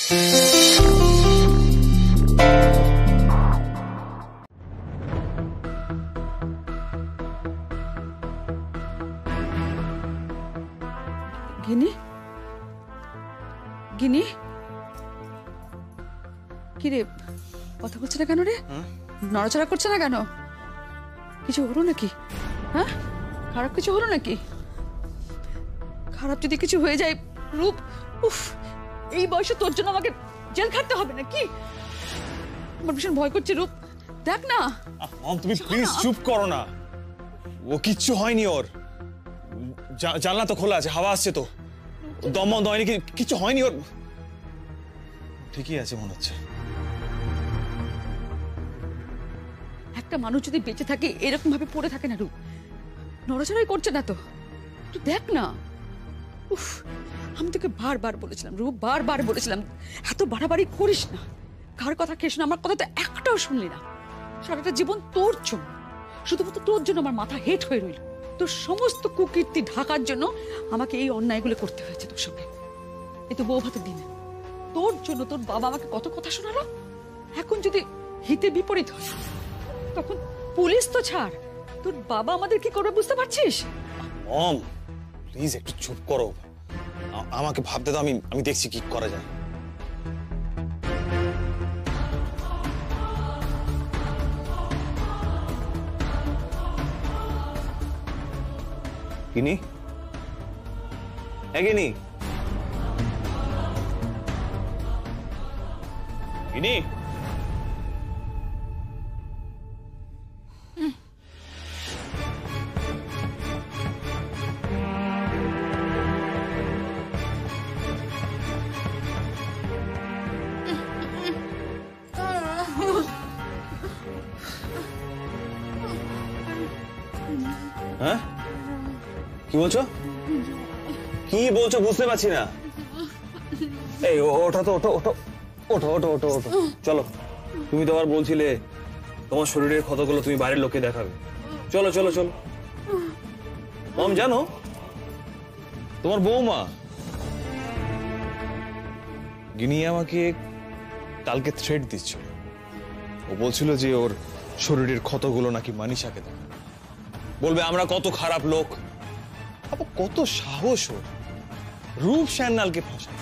গিনি গিনি কি রে, কথা বলছে না কেন রে? নড়াচড়া করছে না কেন? কিছু হলো নাকি? হ্যাঁ, খারাপ কিছু হলো নাকি? খারাপ যদি কিছু হয়ে যায় রূপ, উফ, এই বয়সে তোর জন্য আমাকে জেল খাটতে হবে নাকি? আমার ভীষণ ভয় করছে রূপ, দেখ না। তুমি প্লিজ চুপ করো না, ও কিচ্ছু হয়নি, ওর জানলা তো খোলা আছে, হাওয়া আসছে তো, দম বন্ধ হয়নি, কিছু হয়নি ওর, ঠিকই আছে মনে হচ্ছে। একটা মানুষ যদি বেঁচে থাকে এরকম ভাবে পড়ে থাকে না রূপ, নড়াচড়াই করছে না তো, তুই দেখ না। উফ, আমি তোকে বারবার বলেছিলাম রূপ, বারবার বলেছিলাম এত বাড়াবাড়ি করিস না, কার কথা খেস না, আমার কথা তো একটাও শুনলি না। সারাটা জীবন তোর জন্য, শুধুমাত্র তোর জন্য আমার মাথা হেট হয়ে রইল। তোর সমস্ত কুকীর্তি ঢাকার জন্য আমাকে এই অন্যায়গুলো করতে হয়েছে তোর সঙ্গে। এ তো বউ ভাতের দিন, তোর জন্য তোর বাবা আমাকে কত কথা শোনালো। এখন যদি হিতে বিপরীত হয় তখন পুলিশ তো ছাড়, তোর বাবা আমাদের কি করবে বুঝতে পারছিস? মম প্লিজ একটু চুপ করো, আমাকে ভাবতে দাও, আমি দেখছি কি করা যায়। গিনি, গিনি, গিনি, হ্যাঁ কি বলছো? কি বলছো বুঝতে পারছি না। এই ওঠো তো, ওঠো ওঠো ওঠো ওঠো ওঠো ওঠো, চলো। তুমি তো আবার বলছিলে তোমার শরীরের ক্ষতগুলো তুমি বাইরের লোককে দেখাবে। চলো চলো চলো। মম জানো, তোমার বৌমা গিনি আমাকে কালকে থ্রেট দিচ্ছিল। ও বলছিল যে ওর শরীরের ক্ষতগুলো নাকি মানিশাকে দেখাবে, বলবে আমরা কত খারাপ লোক। কত সাহস ওর, রূপ শ্যান্নালকে ফাঁসায়।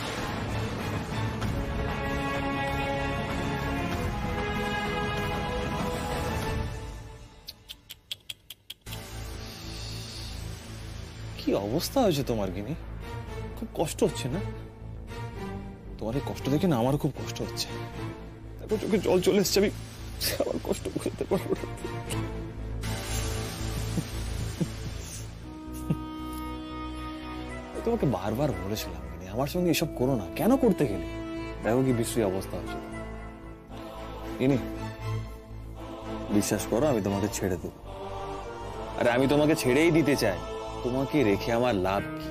কি অবস্থা হয়েছে তোমার গিনি, খুব কষ্ট হচ্ছে না? তোমার এই কষ্ট দেখে না আমারও খুব কষ্ট হচ্ছে। দেখো চোখে জল চলে এসছে, আমি আমার কষ্ট বুঝতে পারবো না। তোমাকে বারবার বলেছিলাম আমার সঙ্গে এসব করো না, কেন করতে গেলে? দেখো কি বিশ্রী অবস্থা হচ্ছে। ইনি বিশ্বাস করো, আমি তোমাকে ছেড়ে দেব। আরে আমি তোমাকে ছেড়েই দিতে চাই, তোমাকে রেখে আমার লাভ কি?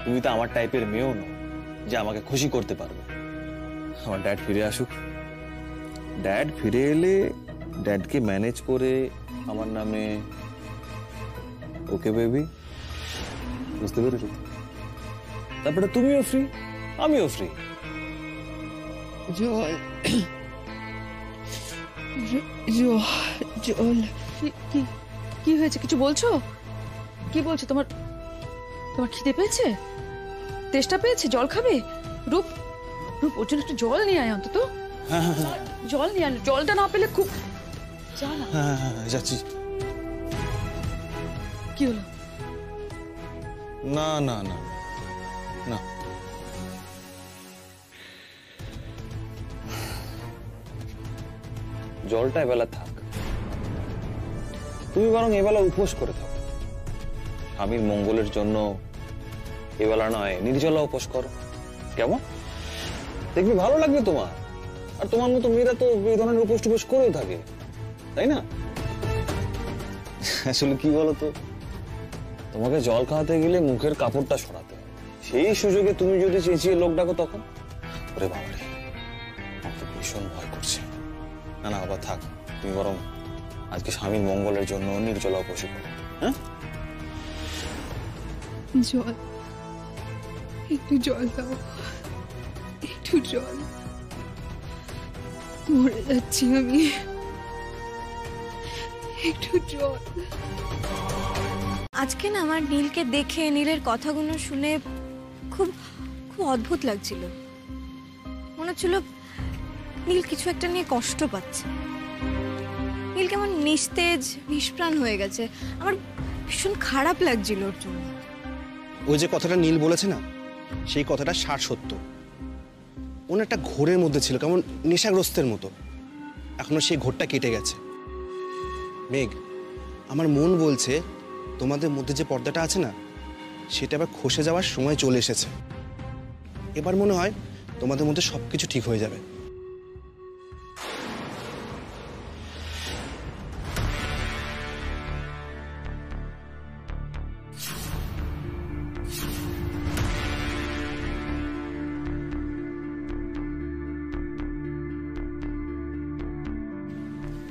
তুমি তো আমার টাইপের মেয়েও নও যে আমাকে খুশি করতে পারবে। আমার ড্যাড ফিরে আসুক, ড্যাড ফিরে এলে ড্যাডকে ম্যানেজ করে আমার নামে, ওকে বেবি, বুঝতে পেরেছো? তারপরে তুমিও ফ্রি, আমিও ফ্রি। জল জল, কি হয়েছে? কিছু বলছো? কি বলছো? তোমার খিদে পেয়েছে, তেষ্টা পেয়েছে, জল খাবে? রূপ রূপ, ওর জন্য একটু জল নিয়ে আয় অন্তত। জল নিয়ে আয়, জলটা না পেলে খুব। যাচ্ছি। কি হলো? না না না না, জলটা এবেলা থাক, তুমি বরং এবেলা উপোস করে থাকো। স্বামীর মঙ্গলের জন্য এবেলা নয় নির্জলা উপোস করো, কেমন? দেখবি ভালো লাগবে তোমার। আর তোমার মতো মেয়েরা তো এই ধরনের উপোস টুপোস করেও থাকে, তাই না? আসলে কি বলতো, তোমাকে জল খাওয়াতে গেলে মুখের কাপড়টা সরাতে হবে, সেই সুযোগে তুমি যদি চেঁচিয়ে লোক ডাকো তখন, ওরে বাবারে, আমার তো ভীষণ ভয় করছে। না না বাবা থাক, তুমি বরং আজকে স্বামীর মঙ্গলের জন্য নির্জলা উপোস করো। হ্যাঁ, জল, একটু জল দাও, একটু একটু জল, মরে যাচ্ছি আমি, একটু জল। আজকে না আমার নীলকে দেখে, নীলের কথাগুলো শুনে খুব খুব অদ্ভুত লাগছিল। মনে হচ্ছিল নীল কিছু একটা নিয়ে কষ্ট পাচ্ছে। নীল কেমন নিস্তেজ, নিষ্প্রাণ হয়ে গেছে। আমার ভীষণ খারাপ লাগছিল ওর জন্য। ওই যে কথাটা নীল বলেছে না, সেই কথাটা সত্য। ওর একটা ঘোরের মধ্যে ছিল, কেমন নেশাগ্রস্তের মতো। এখনো সেই ঘোরটা কেটে গেছে। মেঘ, আমার মন বলছে তোমাদের মধ্যে যে পর্দাটা আছে না, সেটা আবার খসে যাওয়ার সময় চলে এসেছে। এবার মনে হয় তোমাদের মধ্যে সবকিছু ঠিক হয়ে যাবে।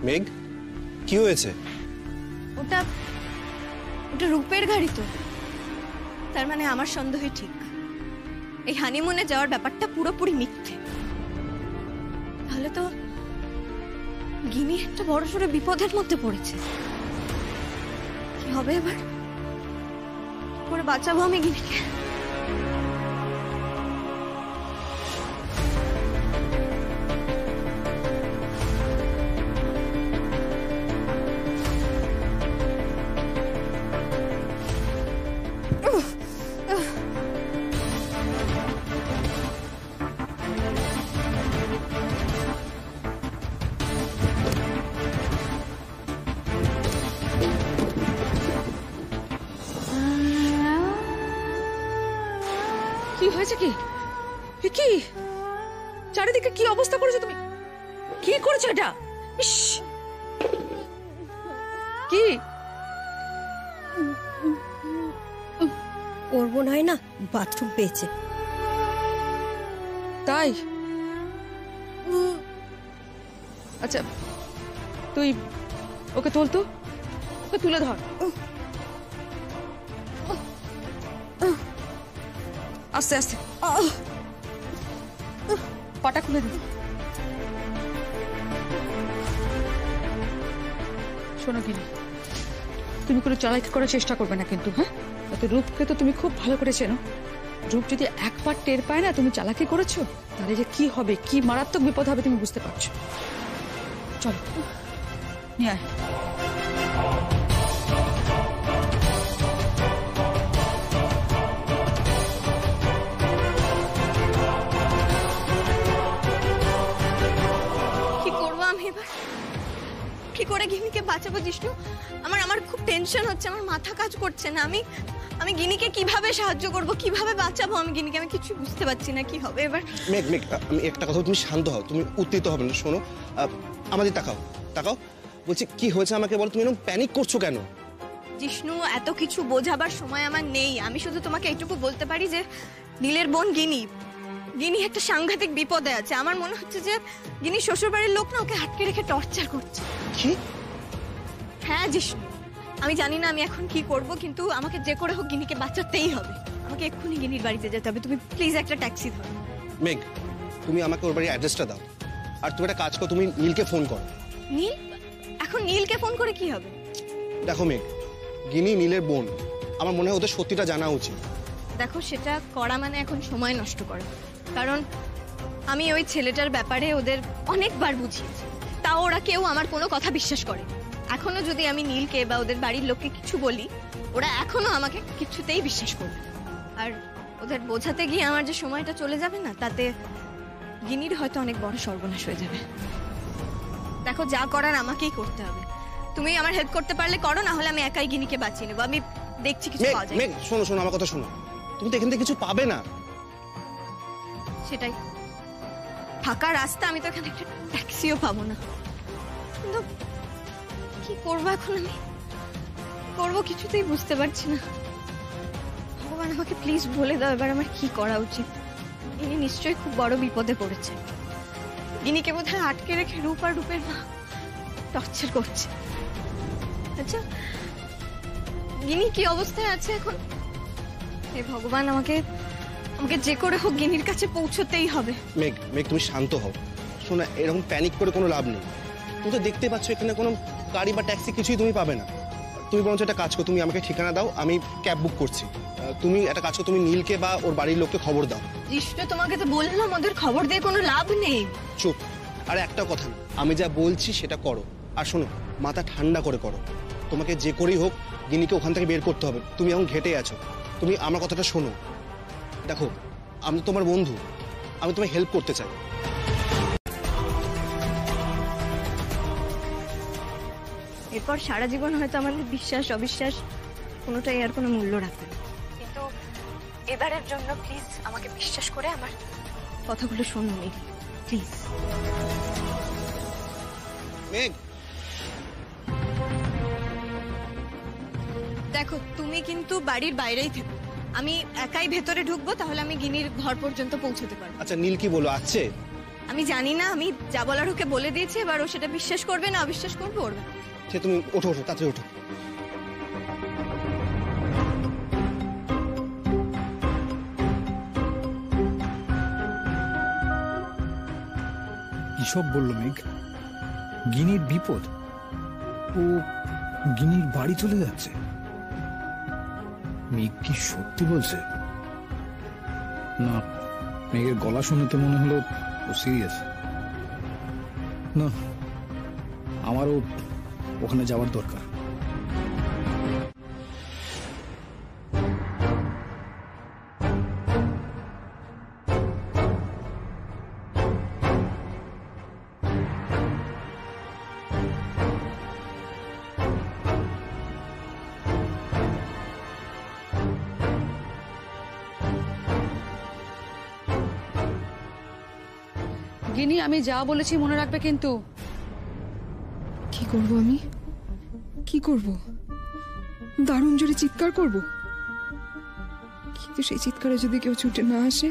মেঘ, কি হয়েছে? ওটা ওটা রূপের গাড়ি তো। তার মানে আমার সন্দেহই ঠিক। এই হানিমুনে যাওয়ার ব্যাপারটা পুরোপুরি মিথ্যে। তাহলে তো গিনি একটা বড়সড় বিপদের মধ্যে পড়েছে। কি হবে এবার? কি করে বাঁচাবো আমি গিনিকে? কি হয়েছে? কি কি চারিদিকে কি অবস্থা করেছো তুমি? কি করেছো এটা? ইস, কি ওর মনে হয় না বাথরুম পেয়েছে। তাই? আচ্ছা, তুই ওকে তোল তো, ওকে তুলে ধর। আস্তে আস্তে পাটা খুলে দিই। শোনো গিনি, তুমি কোনো চালাকি করার চেষ্টা করবে না কিন্তু, হ্যাঁ? তো রূপকে তো তুমি খুব ভালো করে চেনো। রূপ যদি একবার টের পায় না তুমি চালাকি করেছো, তাহলে যে কি হবে, কি মারাত্মক বিপদ হবে তুমি বুঝতে পারছো। চলো নিয়ে আয়। কি করবো আমি এবার? কি করে গিনিকে বাঁচাবো জিষ্ণু? আমার খুব টেনশন হচ্ছে, আমার মাথা কাজ করছে না। আমি গিনিকে কিভাবে সাহায্য করব, কিভাবে বাঁচাবো আমি গিনিকে? আমি কিছু বুঝতে পারছি না কি হবে এবার। মেঘ, মেঘ, আমি একটা কথা, তুমি শান্ত হও, তুমি উত্তেজিত হবে না। শোনো, আমাদের তাকাও, তাকাও। বলছি কি হয়েছে আমাকে বল, তুমি এরকম প্যানিক করছো কেন? জিষ্ণু, এত কিছু বোঝাবার সময় আমার নেই। আমি শুধু তোমাকে এইটুকু বলতে পারি যে নীলের বোন গিনি একটা সাংঘাতিক বিপদে আছে। আমার মনে হচ্ছে যে গিনি শ্বশুর বাড়ির লোক না ওকে আটকে রেখে টর্চার করছে। কি? হ্যাঁ জিষ্ণু, আমি জানি না আমি এখন কি করব, কিন্তু আমাকে যে করে হোক গিনিকে বাঁচাতেই হবে। আমাকে এক্ষুনি গিনির বাড়িতে যেতে হবে। তুমি প্লিজ একটা ট্যাক্সি ধরো। মেঘ, তুমি আমাকে ওর বাড়ির অ্যাড্রেসটা দাও, আর তুমি একটা কাজ করো, তুমি নীলকে ফোন করো। নীল? এখন নীলকে ফোন করে কি হবে? দেখো মেঘ, গিনি নীলের বোন, আমার মনে হয় ওদের সত্যিটা জানা উচিত। দেখো, সেটা করা মানে এখন সময় নষ্ট করা। কারণ আমি ওই ছেলেটার ব্যাপারে ওদের অনেকবার বুঝিয়েছি, তাও ওরা কেউ আমার কোনো কথা বিশ্বাস করে। এখনো যদি আমি নীলকে বা ওদের বাড়ির লোককে কিছু বলি, ওরা এখনো আমাকে কিছুতেই বিশ্বাস করবে না। আর ওদের বোঝাতে গিয়ে আমার যে সময়টা চলে যাবে না, তাতে গিনির হয়তো অনেক বড় সর্বনাশ হয়ে যাবে। দেখো, যা করার আমাকেই করতে হবে। তুমি আমার হেল্প করতে পারলে করো, না হলে আমি একাই গিনিকে বাঁচিয়ে নেবো। আমি দেখছি কিছু মেঘ, পাওয়া যায়। মেঘ, শোনো শোনো, আমার কথা শোনো। তুমি তো এখান থেকে কিছু পাবে না। সেটাই, ফাঁকা রাস্তা, আমি তো এখানে একটা ট্যাক্সিও পাবো না। কিন্তু কি করবো এখন আমি? করবো কিছুতেই বুঝতে পারছি না। ভগবান, আমাকে প্লিজ বলে দাও এবার আমার কি করা উচিত। ইনি নিশ্চয়ই খুব বড় বিপদে পড়েছে। ইনিকে বোধহয় আটকে রেখে রূপ আর রূপের মা টর্চার করছে। আচ্ছা, ইনি কি অবস্থায় আছে এখন? হে ভগবান, আমাকে আমাকে যে করে হোক গিনির কাছে পৌঁছতেই হবে। মেঘ মেঘ তুমি শান্ত হও। শোনা, এরকম প্যানিক করে কোনো লাভ নেই। তুমি তো দেখতে পাচ্ছ এখানে কোনো গাড়ি বা ট্যাক্সি কিছুই তুমি পাবে না। তুমি বরঞ্চ একটা কাজ করো, তুমি আমাকে ঠিকানা দাও, আমি ক্যাব বুক করছি। তুমি একটা কাজ করো, তুমি নীলকে বা ওর বাড়ির লোককে খবর দাও। কৃষ্ণ, তোমাকে তো বললাম ওদের খবর দিয়ে কোনো লাভ নেই। চুপ। আর একটা কথা না, আমি যা বলছি সেটা করো। আর শোনো, মাথা ঠান্ডা করে করো। তোমাকে যে করেই হোক গিনিকে ওখান থেকে বের করতে হবে। তুমি এখন ঘেটে আছো, তুমি আমার কথাটা শোনো। দেখো, আমি তো তোমার বন্ধু, আমি তোমায় হেল্প করতে চাই। এরপর সারা জীবন হয়তো আমাদের বিশ্বাস অবিশ্বাস কোনোটাই আর কোনো মূল্য রাখবে না, কিন্তু এবারের জন্য প্লিজ আমাকে বিশ্বাস করে আমার কথাগুলো শোনো নীল, প্লিজ। মেঘ, দেখো, তুমি কিন্তু বাড়ির বাইরেই থেকো। আমি একাই ভেতরে ঢুকবো, তাহলে আমি গিনির ঘর পর্যন্ত পৌঁছতে পারবো। আচ্ছা নীল কি বলো, আছে? আমি জানি না, আমি যা বলার ওকে বলে দিয়েছি, এবার ও সেটা বিশ্বাস করবে না অবিশ্বাস করবে ওর ব্যাপার। সে তুমি ওঠো, ওঠো, তাড়াতাড়ি ওঠো। কিসব বললো মেঘ? গিনির বিপদ? ও গিনির বাড়ি চলে যাচ্ছে? মেঘ কি সত্যি বলছে? না, মেঘের গলা শুনে তো মনে হলো ও সিরিয়াস। না, আমারও ওখানে যাওয়ার দরকার। গিনি, আমি যা বলেছি মনে রাখবে কিন্তু। কি করব আমি? কি করব? দারুণ জোরে চিৎকার করব, কিন্তু সেই চিৎকারে যদি কেউ ছুটে না আসে,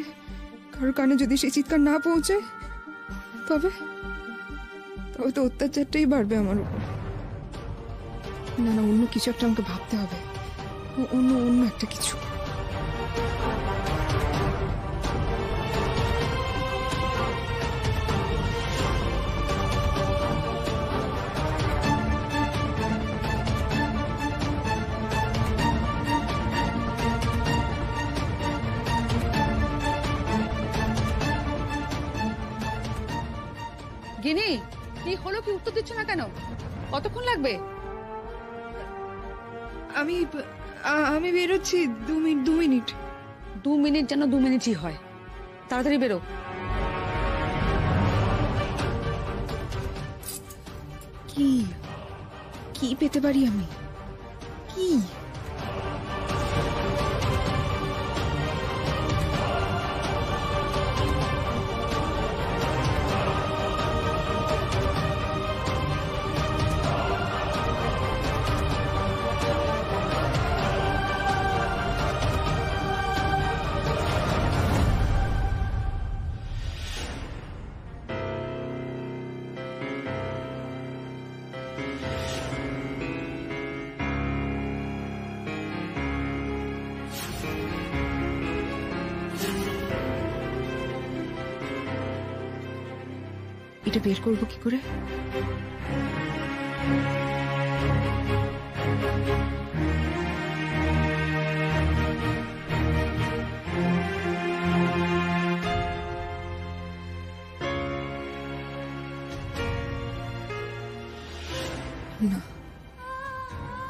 কারোর কানে যদি সেই চিৎকার না পৌঁছায়, তবে তবে তো অত্যাচারটাই বাড়বে আমার উপর। না না, অন্য কিছু একটা আমাকে ভাবতে হবে, অন্য অন্য একটা কিছু। গিনি, কি হলো? কি উত্তর দিচ্ছ না কেন? কতক্ষণ লাগবে? আমি বেরোচ্ছি, 2 মিনিট। 2 মিনিট যেন 2 মিনিটই হয়, তাড়াতাড়ি বেরো। কি কি পেতে পারি আমি? কি? এটা বের করবো কি করে? না,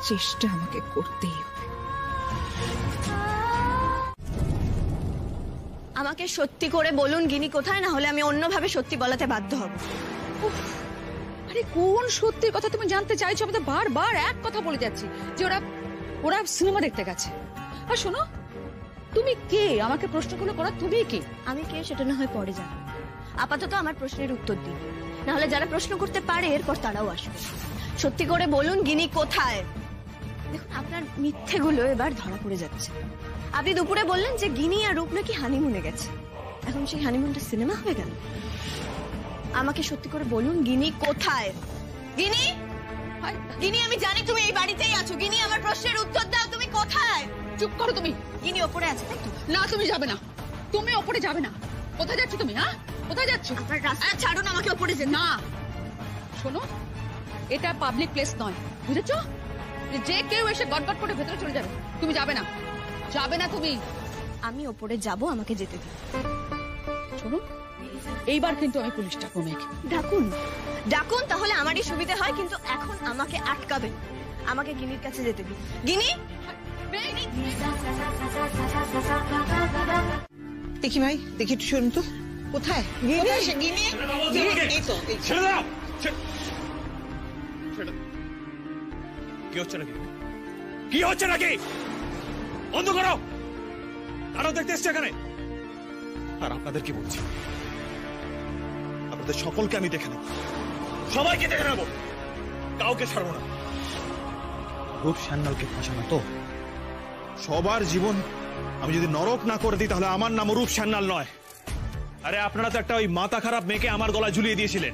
চেষ্টা আমাকে করতেই হবে। আমাকে সত্যি করে বলুন গিনি কোথায়, না হলে আমি অন্যভাবে সত্যি বলাতে বাধ্য হব। আরে কোন সত্যির কথা তুমি জানতে চাইছো? আমি তো বারবার এক কথা বলে যাচ্ছি যে ওরা ওরা সিনেমা দেখতে গেছে। আর শোনো, তুমি কে আমাকে প্রশ্নগুলো করা? তুমি কে? আমি কে সেটা না হয় পরে জানো, আপাতত আমার প্রশ্নের উত্তর দিন, না হলে যারা প্রশ্ন করতে পারে এরপর তারাও আসবে। সত্যি করে বলুন গিনি কোথায়? দেখুন, আপনার মিথ্যেগুলো এবার ধরা পড়ে যাচ্ছে। আপনি দুপুরে বললেন যে গিনি আর রূপ নাকি হানিমুনে গেছে, এখন সেই হানিমুনটা সিনেমা হয়ে গেল। আমাকে সত্যি করে বলুন গিনি কোথায়? গিনি, গিনি, আমি জানি তুমি এই বাড়িতেই আছো। গিনি, আমার প্রশ্নের উত্তর দাও, তুমি কোথায়? চুপ করো তুমি। গিনি ওপরে আছে, তাই তো? না, তুমি যাবে না। তুমি ওপরে যাবে না। কোথায় যাচ্ছ তুমি? হ্যাঁ, কোথায় যাচ্ছ? আমার রাস্তা ছাড়ুন, আমাকে ওপরে যেতে। না শোনো, এটা পাবলিক প্লেস নয়, বুঝেছো? যে কেউ এসে গটগট করে ভেতরে চলে যাবে, তুমি যাবে না, যাবে না তুমি। আমি ওপরে যাব, আমাকে যেতে দিন। শোনো, এইবার কিন্তু আমি পুলিশ ডাকবো। মেঘ, ডাকুন ডাকুন, তাহলে আমারই সুবিধা হয়, কিন্তু এখন আমাকে আটকাবেন। আমাকে গিনির কাছে যেতে দিন। গিনি, দেখি ভাই, দেখি একটু শুনুন তো, কোথায় কোথায় সে গিনি? এই তো, এই তো। ছেড়ে দাও। কি হচ্ছে নাকি? কি হচ্ছে নাকি? বন্ধ করো। আরো দেখতে এসছে এখানে। আর আপনাদের কি বলছি, আপনাদের সকলকে আমি দেখে নেব, সবাইকে দেখে নেব, কাউকে ছাড়বো না। রূপ সান্যালকে ফাঁসানো তো সবার জীবন আমি যদি নরক না করে দিই, তাহলে আমার নাম রূপ সান্যাল নয়। আরে আপনারা তো একটা ওই মাথা খারাপ মেয়েকে আমার গলায় ঝুলিয়ে দিয়েছিলেন।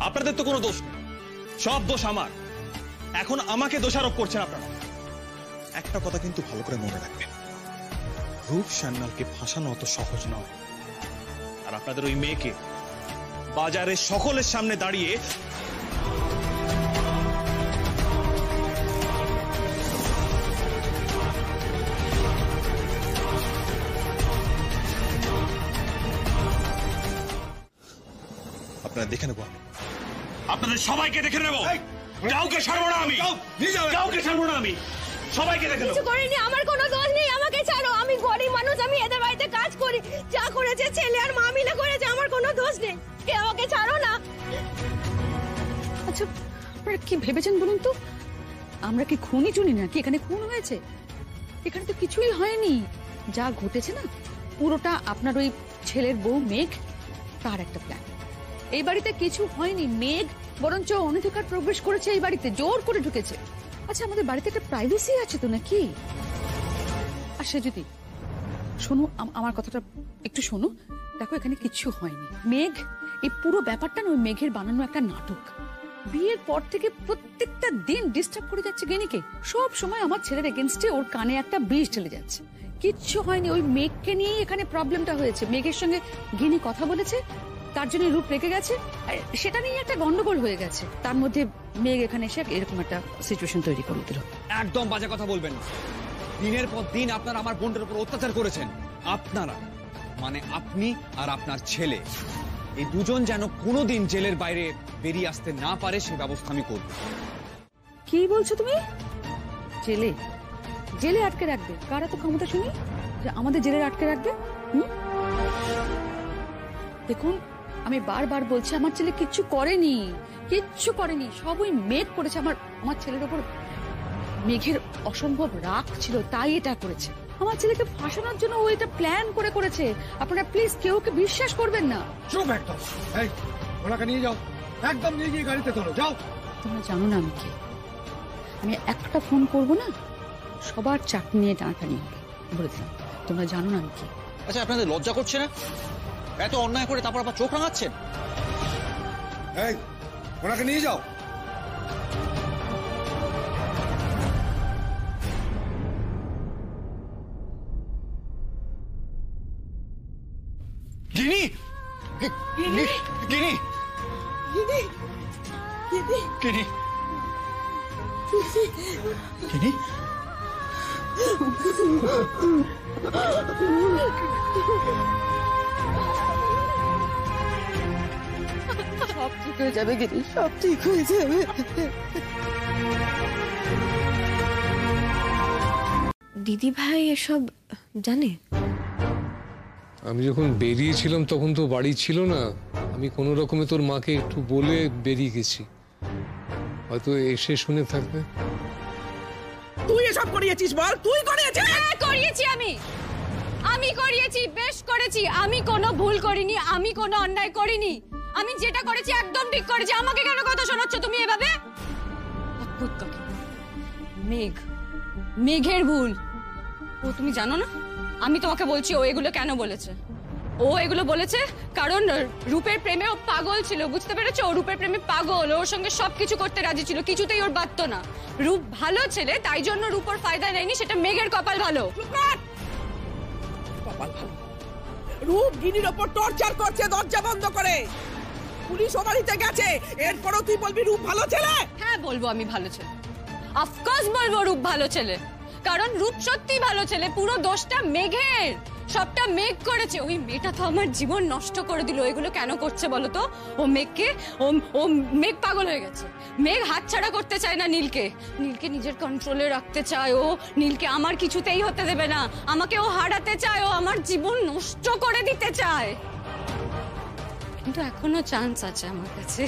আপনাদের তো কোনো দোষ নেই, সব দোষ আমার। এখন আমাকে দোষারোপ করছেন আপনারা। একটা কথা কিন্তু ভালো করে মনে রাখবেন, রূপ সান্যালকে ফাঁসানো অত সহজ নয়। আর আপনাদের ওই মেয়েকে বাজারে সকলের সামনে দাঁড়িয়ে আপনারা দেখে নেবো, আমি আপনাদের সবাইকে দেখে নেবো, কাউকে ছাড়বো না আমি, কাউকে ছাড়বো না আমি, সবাইকে দেখে নেবো। কিছু করিনি, আমার কোনো দোষ নেই, আমাকে ছাড়ো। আমি গরিব মানুষ, আমি এদের বাড়িতে কাজ করি, যা করেছে ছেলে আর মা মিলে করেছে, আমার কোনো দোষ নেই। আমাকে ছাড়ো না। আচ্ছা আপনারা কি ভেবেছেন বলুন তো? আমরা কি খুনি চুনি নাকি? এখানে খুন হয়েছে? এখানে তো কিছুই হয়নি। যা ঘটেছে না, পুরোটা আপনার ওই ছেলের বউ মেঘ, তার একটা প্ল্যান। এই বাড়িতে কিছু হয়নি। মেঘ বরঞ্চ অনধিকার প্রবেশ করেছে এই বাড়িতে, জোর করে ঢুকেছে। আচ্ছা আমাদের বাড়িতে একটা প্রাইভেসি আছে তো নাকি? আর সে যদি শোনো, আমার কথাটা একটু শোনো। দেখো এখানে কিচ্ছু হয়নি। মেঘ, এই পুরো ব্যাপারটা না ওই মেঘের বানানো একটা নাটক। বিয়ের পর থেকে প্রত্যেকটা দিন ডিস্টার্ব করে যাচ্ছে গেনিকে। সব সময় আমার ছেলের এগেনস্টে ওর কানে একটা বিষ ঢেলে যাচ্ছে। কিচ্ছু হয়নি, ওই মেঘকে নিয়েই এখানে প্রবলেমটা হয়েছে। মেঘের সঙ্গে গিনি কথা বলেছে, তার জন্য রূপ রেখে গেছে, সেটা নিয়ে একটা গন্ডগোল হয়ে গেছে। তার মধ্যে মেঘ এখানে এসে এরকম একটা সিচুয়েশন তৈরি করে দিল। একদম বাজে কথা বলবেন না। দিনের পর দিন আপনারা আমার বোনটার উপর অত্যাচার করেছেন। আপনারা মানে আপনি আর আপনার ছেলে, এই দুজন যেন কোনোদিন জেলের বাইরে বেরিয়ে আসতে না পারে সে ব্যবস্থা আমি করব। কি বলছো তুমি? জেলে? জেলে আটকে রাখবে? কারা তো ক্ষমতা শুনি যে আমাদের জেলে আটকে রাখবে? দেখুন আমি বারবার বলছি, আমার ছেলে কিচ্ছু করেনি, কিচ্ছু করেনি, সব ওই মেঘ করেছে। আমার ছেলের ওপর মেঘের অসম্ভব রাগ ছিল, তাই এটা করেছে। আমার ছেলেকে ফাঁসানোর জন্য ও এটা প্ল্যান করেছে। আপনারা প্লিজ কেউ কে বিশ্বাস করবেন না। চুপ একদম। এই ওনাকে নিয়ে যাও, একদম নিয়ে গিয়ে গাড়িতে তোলো, যাও। তোমরা জানো না আমি কে। আমি একটা ফোন করব না, সবার চাকরি নিয়ে টানাটানি হবে, বলে দিলাম। তোমরা জানো না আমি কে। আচ্ছা আপনাদের লজ্জা করছে না? এত অন্যায় করে তারপর আবার চোখ রাঙাচ্ছেন? এই ওনাকে নিয়ে যাও। গিনি, গিনি, গিনি, গিনি, গিনি। সব ঠিক হয়ে যাবে গিনি, সব ঠিক হয়ে যাবে। দিদি ভাই এসব জানে? আমি যখন বেরিয়েছিলাম তখন তো বাড়ি ছিল না। আমি কোনো রকমে তোর মাকে একটু বলে বেরিয়ে গেছি, হয়তো এসে শুনে থাকবে। তুই এসব করিয়েছিস বল? তুই করিয়েছিস? করিয়েছি আমি করিয়েছি, বেশ করেছি। আমি কোনো ভুল করিনি, আমি কোনো অন্যায় করিনি। আমি যেটা করেছি একদম ঠিক করেছি। আমাকে কেন কথা শোনাচ্ছ তুমি এভাবে? অদ্ভুত কথা। মেঘের ভুল। ও তুমি জানো না? আমি তোমাকে বলছি ও এগুলো কেন বলেছে। ও এগুলো বলেছে কারণ রূপের প্রেমে ও পাগল ছিল, বুঝতে পেরেছো? ও রূপের প্রেমে পাগল, ওর সঙ্গে সবকিছু করতে রাজি ছিল, কিছুতেই ওর বাধ্য না। রূপ ভালো ছেলে, তাই জন্য রূপ ওর ফায়দা নেয়নি, সেটা মেঘের কপাল ভালো। রূপ গিনির ওপর টর্চার করছে দরজা বন্ধ করে, পুলিশ ও বাড়িতে গেছে, এরপরও তুই বলবি রূপ ভালো ছেলে? হ্যাঁ বলবো আমি ভালো ছেলে, অফকোর্স বলবো রূপ ভালো ছেলে, কারণ রূপ সত্যি ভালো ছেলে। পুরো দোষটা মেঘের, সবটা মেঘ করেছে। ওই মেয়েটা তো আমার জীবন নষ্ট করে দিল। এগুলো কেন করছে বলো তো? ও মেঘকে, ও মেঘ পাগল হয়ে গেছে। মেঘ হাতছাড়া করতে চায় না নীলকে, নীলকে নিজের কন্ট্রোলে রাখতে চায় ও। নীলকে আমার কিছুতেই হতে দেবে না, আমাকে ও হারাতে চায়, ও আমার জীবন নষ্ট করে দিতে চায়। কিন্তু এখনো চান্স আছে আমার কাছে।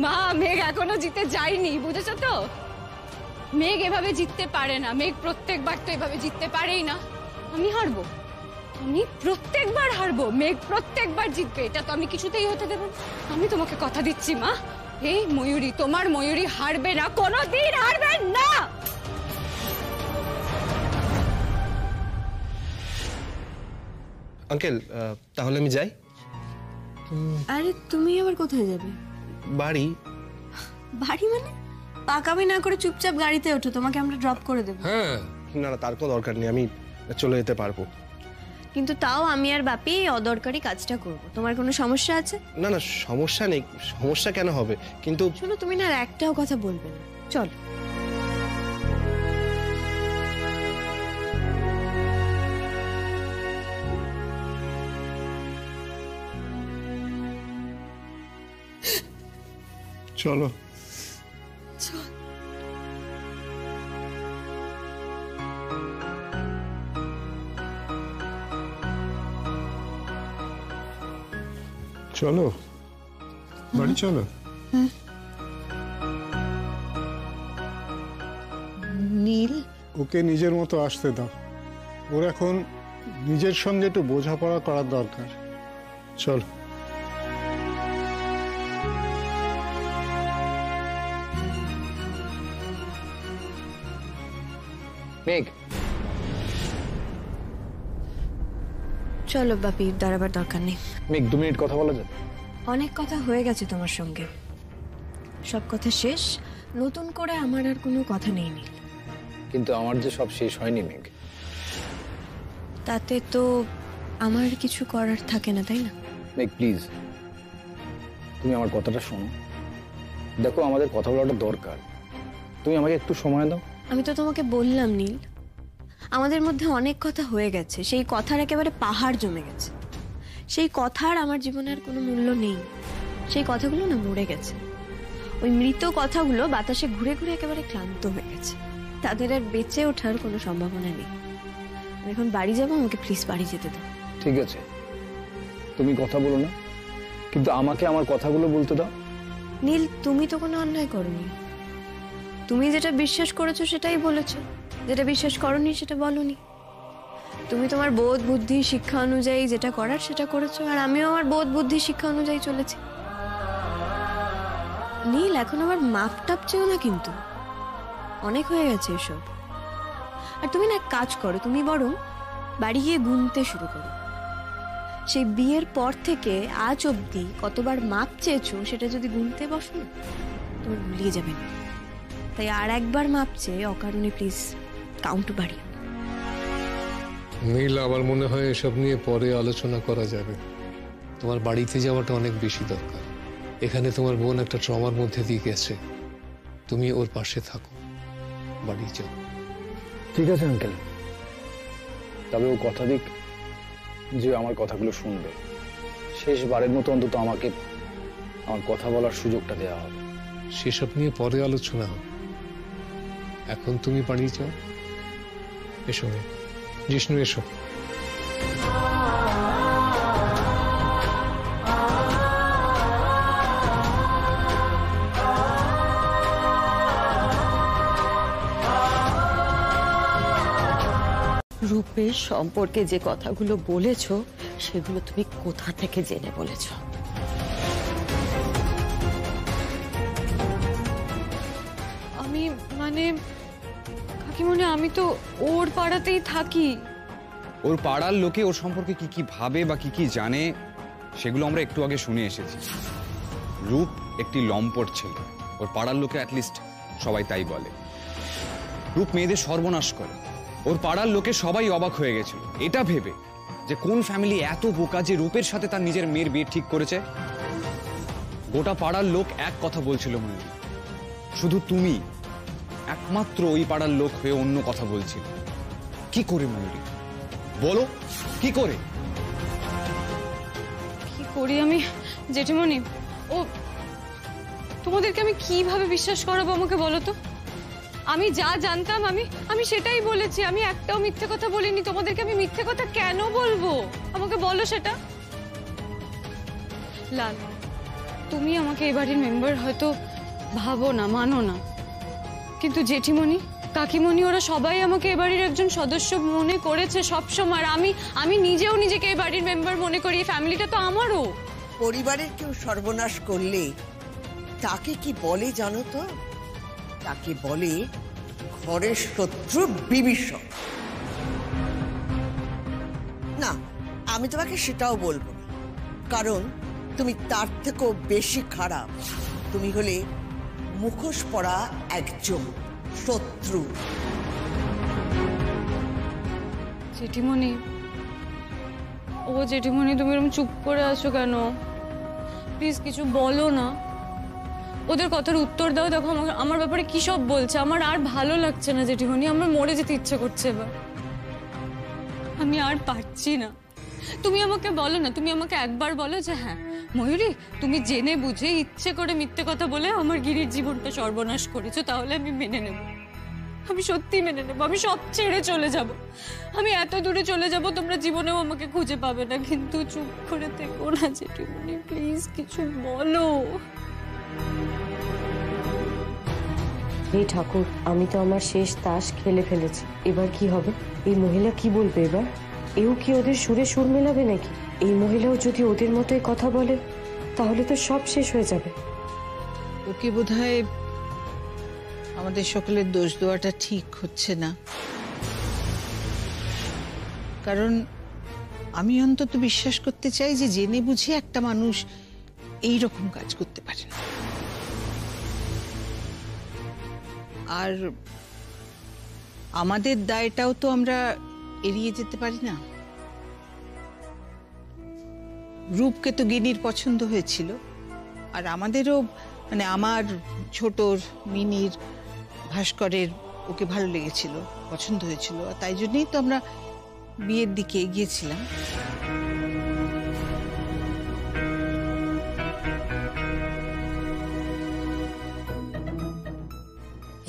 মা, মেঘ এখনো জিতে যায়নি, বুঝেছো তো? মেঘ এভাবে জিততে পারে না, মেঘ প্রত্যেকবার তো এভাবে জিততে পারেই না। আমি হারবো, আমি প্রত্যেকবার হারবো, মেঘ প্রত্যেকবার জিতবে, এটা তো আমি কিছুতেই হতে দেব না। আমি তোমাকে কথা দিচ্ছি মা, এই ময়ূরী, তোমার ময়ূরী হারবে না, কোনোদিন হারবে না। আঙ্কেল, তাহলে আমি যাই। আরে তুমি আবার কোথায় যাবে? বাড়ি। বাড়ি মানে? পাকামি না করে চুপচাপ গাড়িতে ওঠো, তোমাকে আমরা ড্রপ করে দেবো। হ্যাঁ, না না, তার কোনো দরকার নেই, আমি চলে যেতে পারবো। কিন্তু তাও আমি আর বাপি অদরকারি কাজটা করব, তোমার কোনো সমস্যা আছে? না না, সমস্যা নেই, সমস্যা কেন হবে? কিন্তু শোনো, তুমি না আর একটাও কথা বলবে না, চল। চলো। চলো বাড়ি চলো। নীল, ওকে নিজের মতো আসতে দাও, ওর এখন নিজের সঙ্গে একটু বোঝাপড়া করার দরকার। চল। মেঘ, চলো বাপি, দাঁড়াবার দরকার নেই। মেঘ 2 মিনিট কথা বলা যাবে? অনেক কথা হয়ে গেছে তোমার সঙ্গে, সব কথা শেষ, নতুন করে আমার আর কোনো কথা নেই নীল। কিন্তু আমার যে সব শেষ হয়নি মেঘ। তাতে তো আমার কিছু করার থাকে না, তাই না? মেঘ প্লিজ, তুমি আমার কথাটা শোনো। দেখো, আমাদের কথা বলাটা দরকার, তুমি আমাকে একটু সময় দাও। আমি তো তোমাকে বললাম নীল, আমাদের মধ্যে অনেক কথা হয়ে গেছে, সেই কথার একেবারে পাহাড় জমে গেছে। সেই কথার আমার জীবনে আর কোনো মূল্য নেই, সেই কথাগুলো না মরে গেছে। ওই মৃত কথাগুলো বাতাসে ঘুরে ঘুরে একেবারে ক্লান্ত হয়ে গেছে, তাদের আর বেঁচে ওঠার কোনো সম্ভাবনা নেই। আমি এখন বাড়ি যাবো, আমাকে প্লিজ বাড়ি যেতে দাও। ঠিক আছে, তুমি কথা বলো না, কিন্তু আমাকে আমার কথাগুলো বলতে দাও। নীল, তুমি তো কোনো অন্যায় করোনি, তুমি যেটা বিশ্বাস করেছো সেটাই বলেছো, যেটা বিশ্বাস করোনি সেটা বলোনি। তুমি তোমার বোধ বুদ্ধি শিক্ষা অনুযায়ী যেটা করার সেটা করেছো, আর আমিও আমার বোধ বুদ্ধি শিক্ষা অনুযায়ী চলেছি। নীল, এখন আমার মাপ টাপ চেও না, কিন্তু অনেক হয়ে গেছে এসব। আর তুমি না এক কাজ করো, তুমি বরং বাড়ি গিয়ে গুনতে শুরু করো। সেই বিয়ের পর থেকে আজ অবধি কতবার মাপ চেয়েছো সেটা যদি গুনতে বসো না, তুমি ভুলিয়ে যাবে না। তাই আর একবার মাপ চেয়ে অকারণে প্লিজ কাউন্ট বাড়িও। নীল, আমার মনে হয় এসব নিয়ে পরে আলোচনা করা যাবে। তোমার বাড়িতে যাওয়াটা অনেক বেশি দরকার। এখানে তোমার বোন একটা ট্রমার মধ্যে দিয়ে গেছে, তুমি ওর পাশে থাকো, বাড়ি যাও। ঠিক আছে আঙ্কেল, তবে ও কথা দিক যে আমার কথাগুলো শুনবে। শেষবারের মতো অন্তত আমাকে আমার কথা বলার সুযোগটা দেওয়া হবে। সেসব নিয়ে পরে আলোচনা হবে, এখন তুমি বাড়ি যাও। এসো জিষ্ণু, এসো। রূপের সম্পর্কে যে কথাগুলো বলেছো সেগুলো তুমি কোথা থেকে জেনে বলেছো? আমি মানে কাকিমণি, আমি তো ওর পাড়াতেই থাকি, ওর পাড়ার লোকে ওর সম্পর্কে কি কি ভাবে বা কি কি জানে সেগুলো আমরা একটু আগে শুনে এসেছি। রূপ একটি লম্পট ছেলে, ওর পাড়ার লোকে অ্যাটলিস্ট সবাই তাই বলে। রূপ মেয়েদের সর্বনাশ করে। ওর পাড়ার লোকে সবাই অবাক হয়ে গেছিল এটা ভেবে যে কোন ফ্যামিলি এত বোকা যে রূপের সাথে তার নিজের মেয়ের বিয়ে ঠিক করেছে। গোটা পাড়ার লোক এক কথা বলছিল ময়ূরী, শুধু তুমি একমাত্র ওই পাড়ার লোক হয়ে অন্য কথা বলছিল। কি করে ময়ূরী বলো, কি করে? কি করি আমি জেঠিমণি? ও তোমাদেরকে আমি কিভাবে বিশ্বাস করাবো আমাকে বলো তো? আমি যা জানতাম আমি সেটাই বলেছি, আমি একটাও মিথ্যে কথা বলিনি। তোমাদেরকে আমি মিথ্যে কথা কেন বলবো আমাকে বলো সেটা। লাল, তুমি আমাকে এই বাড়ির মেম্বার হয়তো ভাবো না, মানো না, কিন্তু জেঠিমণি কাকিমণি ওরা সবাই আমাকে এ বাড়ির একজন সদস্য মনে করেছে সবসময়। আমি নিজেও নিজেকে এই বাড়ির মেম্বার মনে করি। এই ফ্যামিলিটা তো আমারও। পরিবারের কেউ সর্বনাশ করলে তাকে কি বলে জানো তো? তাকে বলে ঘরের শত্রু বিভীষণ। না, আমি তোমাকে সেটাও বলবো না, কারণ তুমি তার থেকেও বেশি খারাপ। তুমি হলে মুখোশ পরা একজন শত্রু। জেঠিমণি, ও জেঠিমণি, তুমি এরকম চুপ করে আছো কেন? প্লিজ কিছু বলো না। ওদের কথার উত্তর দাও। দেখো আমার ব্যাপারে কি সব বলছে। আমার আর ভালো লাগছে না জেঠিমণি, আমার মরে যেতে ইচ্ছে করছে এবার। আমি আর পারছি না। তুমি আমাকে বলো না, তুমি আমাকে একবার বলো যে হ্যাঁ ময়ূরী, তুমি জেনে বুঝে ইচ্ছে করে মিথ্যে কথা বলে আমার গিরির জীবনটা সর্বনাশ করেছো, তাহলে আমি মেনে নেব। আমি সত্যি মেনে নেব। আমি সব ছেড়ে চলে যাব। আমি এত দূরে চলে যাব তোমরা জীবনেও আমাকে খুঁজে পাবে না। কিন্তু চুপ করে থেকো না জেঠিমণি, প্লিজ কিছু বলো। হে ঠাকুর, আমি তো আমার শেষ তাস খেলে ফেলেছি। এবার কি হবে? এই মহিলা কি বলবে এবার? এও কি ওদের সুরে সুর মেলাবে নাকি? এই মহিলাও যদি ওদের মতোই কথা বলে তাহলে তো সব শেষ হয়ে যাবে। ওকে বোধহয় আমাদের সকলের দোষ দেওয়াটা ঠিক হচ্ছে না, কারণ আমি অন্তত বিশ্বাস করতে চাই যে জেনে বুঝে একটা মানুষ এই রকম কাজ করতে পারে না। আর আমাদের দায়টাও তো আমরা এড়িয়ে যেতে পারি না। রূপকে তো গিনির পছন্দ হয়েছিল, আর আমাদেরও, মানে আমার, ছোটর, মিনির, ভাস্করের ওকে ভালো লেগেছিল, পছন্দ হয়েছিল, আর তাই জন্যই তো আমরা বিয়ের দিকে এগিয়েছিলাম।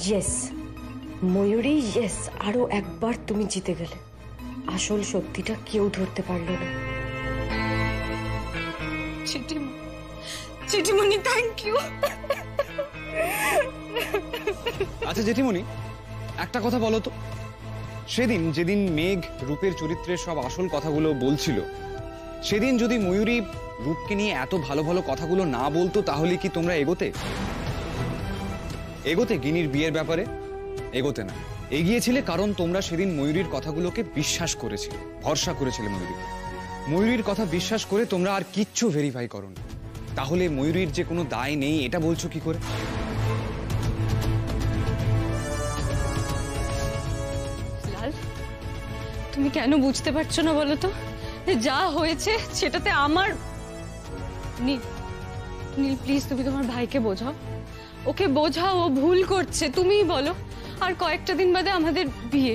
ইয়েস ময়ূরী, ইয়েস। আরো একবার তুমি জিতে গেলে। আসল সত্যিটা কেউ ধরতে পারলো না। জেঠিমণি, থ্যাংক ইউ। আচ্ছা জেঠিমণি, একটা কথা বলো তো, সেদিন যেদিন মেঘ রূপের চরিত্রের সব আসল কথাগুলো বলছিল, সেদিন যদি ময়ূরী রূপকে নিয়ে এত ভালো ভালো কথাগুলো না বলতো, তাহলে কি তোমরা এগোতে গিনির বিয়ের ব্যাপারে? এগোতে না। এগিয়েছিলে কারণ তোমরা সেদিন ময়ূরীর কথাগুলোকে বিশ্বাস করেছিলে, ভরসা করেছিলে ময়ূরীর কথা বিশ্বাস করে তোমরা আর কিচ্ছু ভেরিফাই করোনি। তাহলে ময়ূরীর যে কোনো দায় নেই এটা বলছো কি করে? লাল, তুমি কেন বুঝতে পারছো না বলো তো? যা হয়েছে সেটাতে আমার নীল, প্লিজ তুমি তোমার ভাইকে বোঝাও, ওকে বোঝাও, ও ভুল করছে। তুমিই বলো। আর কয়েকটা দিন বাদে আমাদের বিয়ে।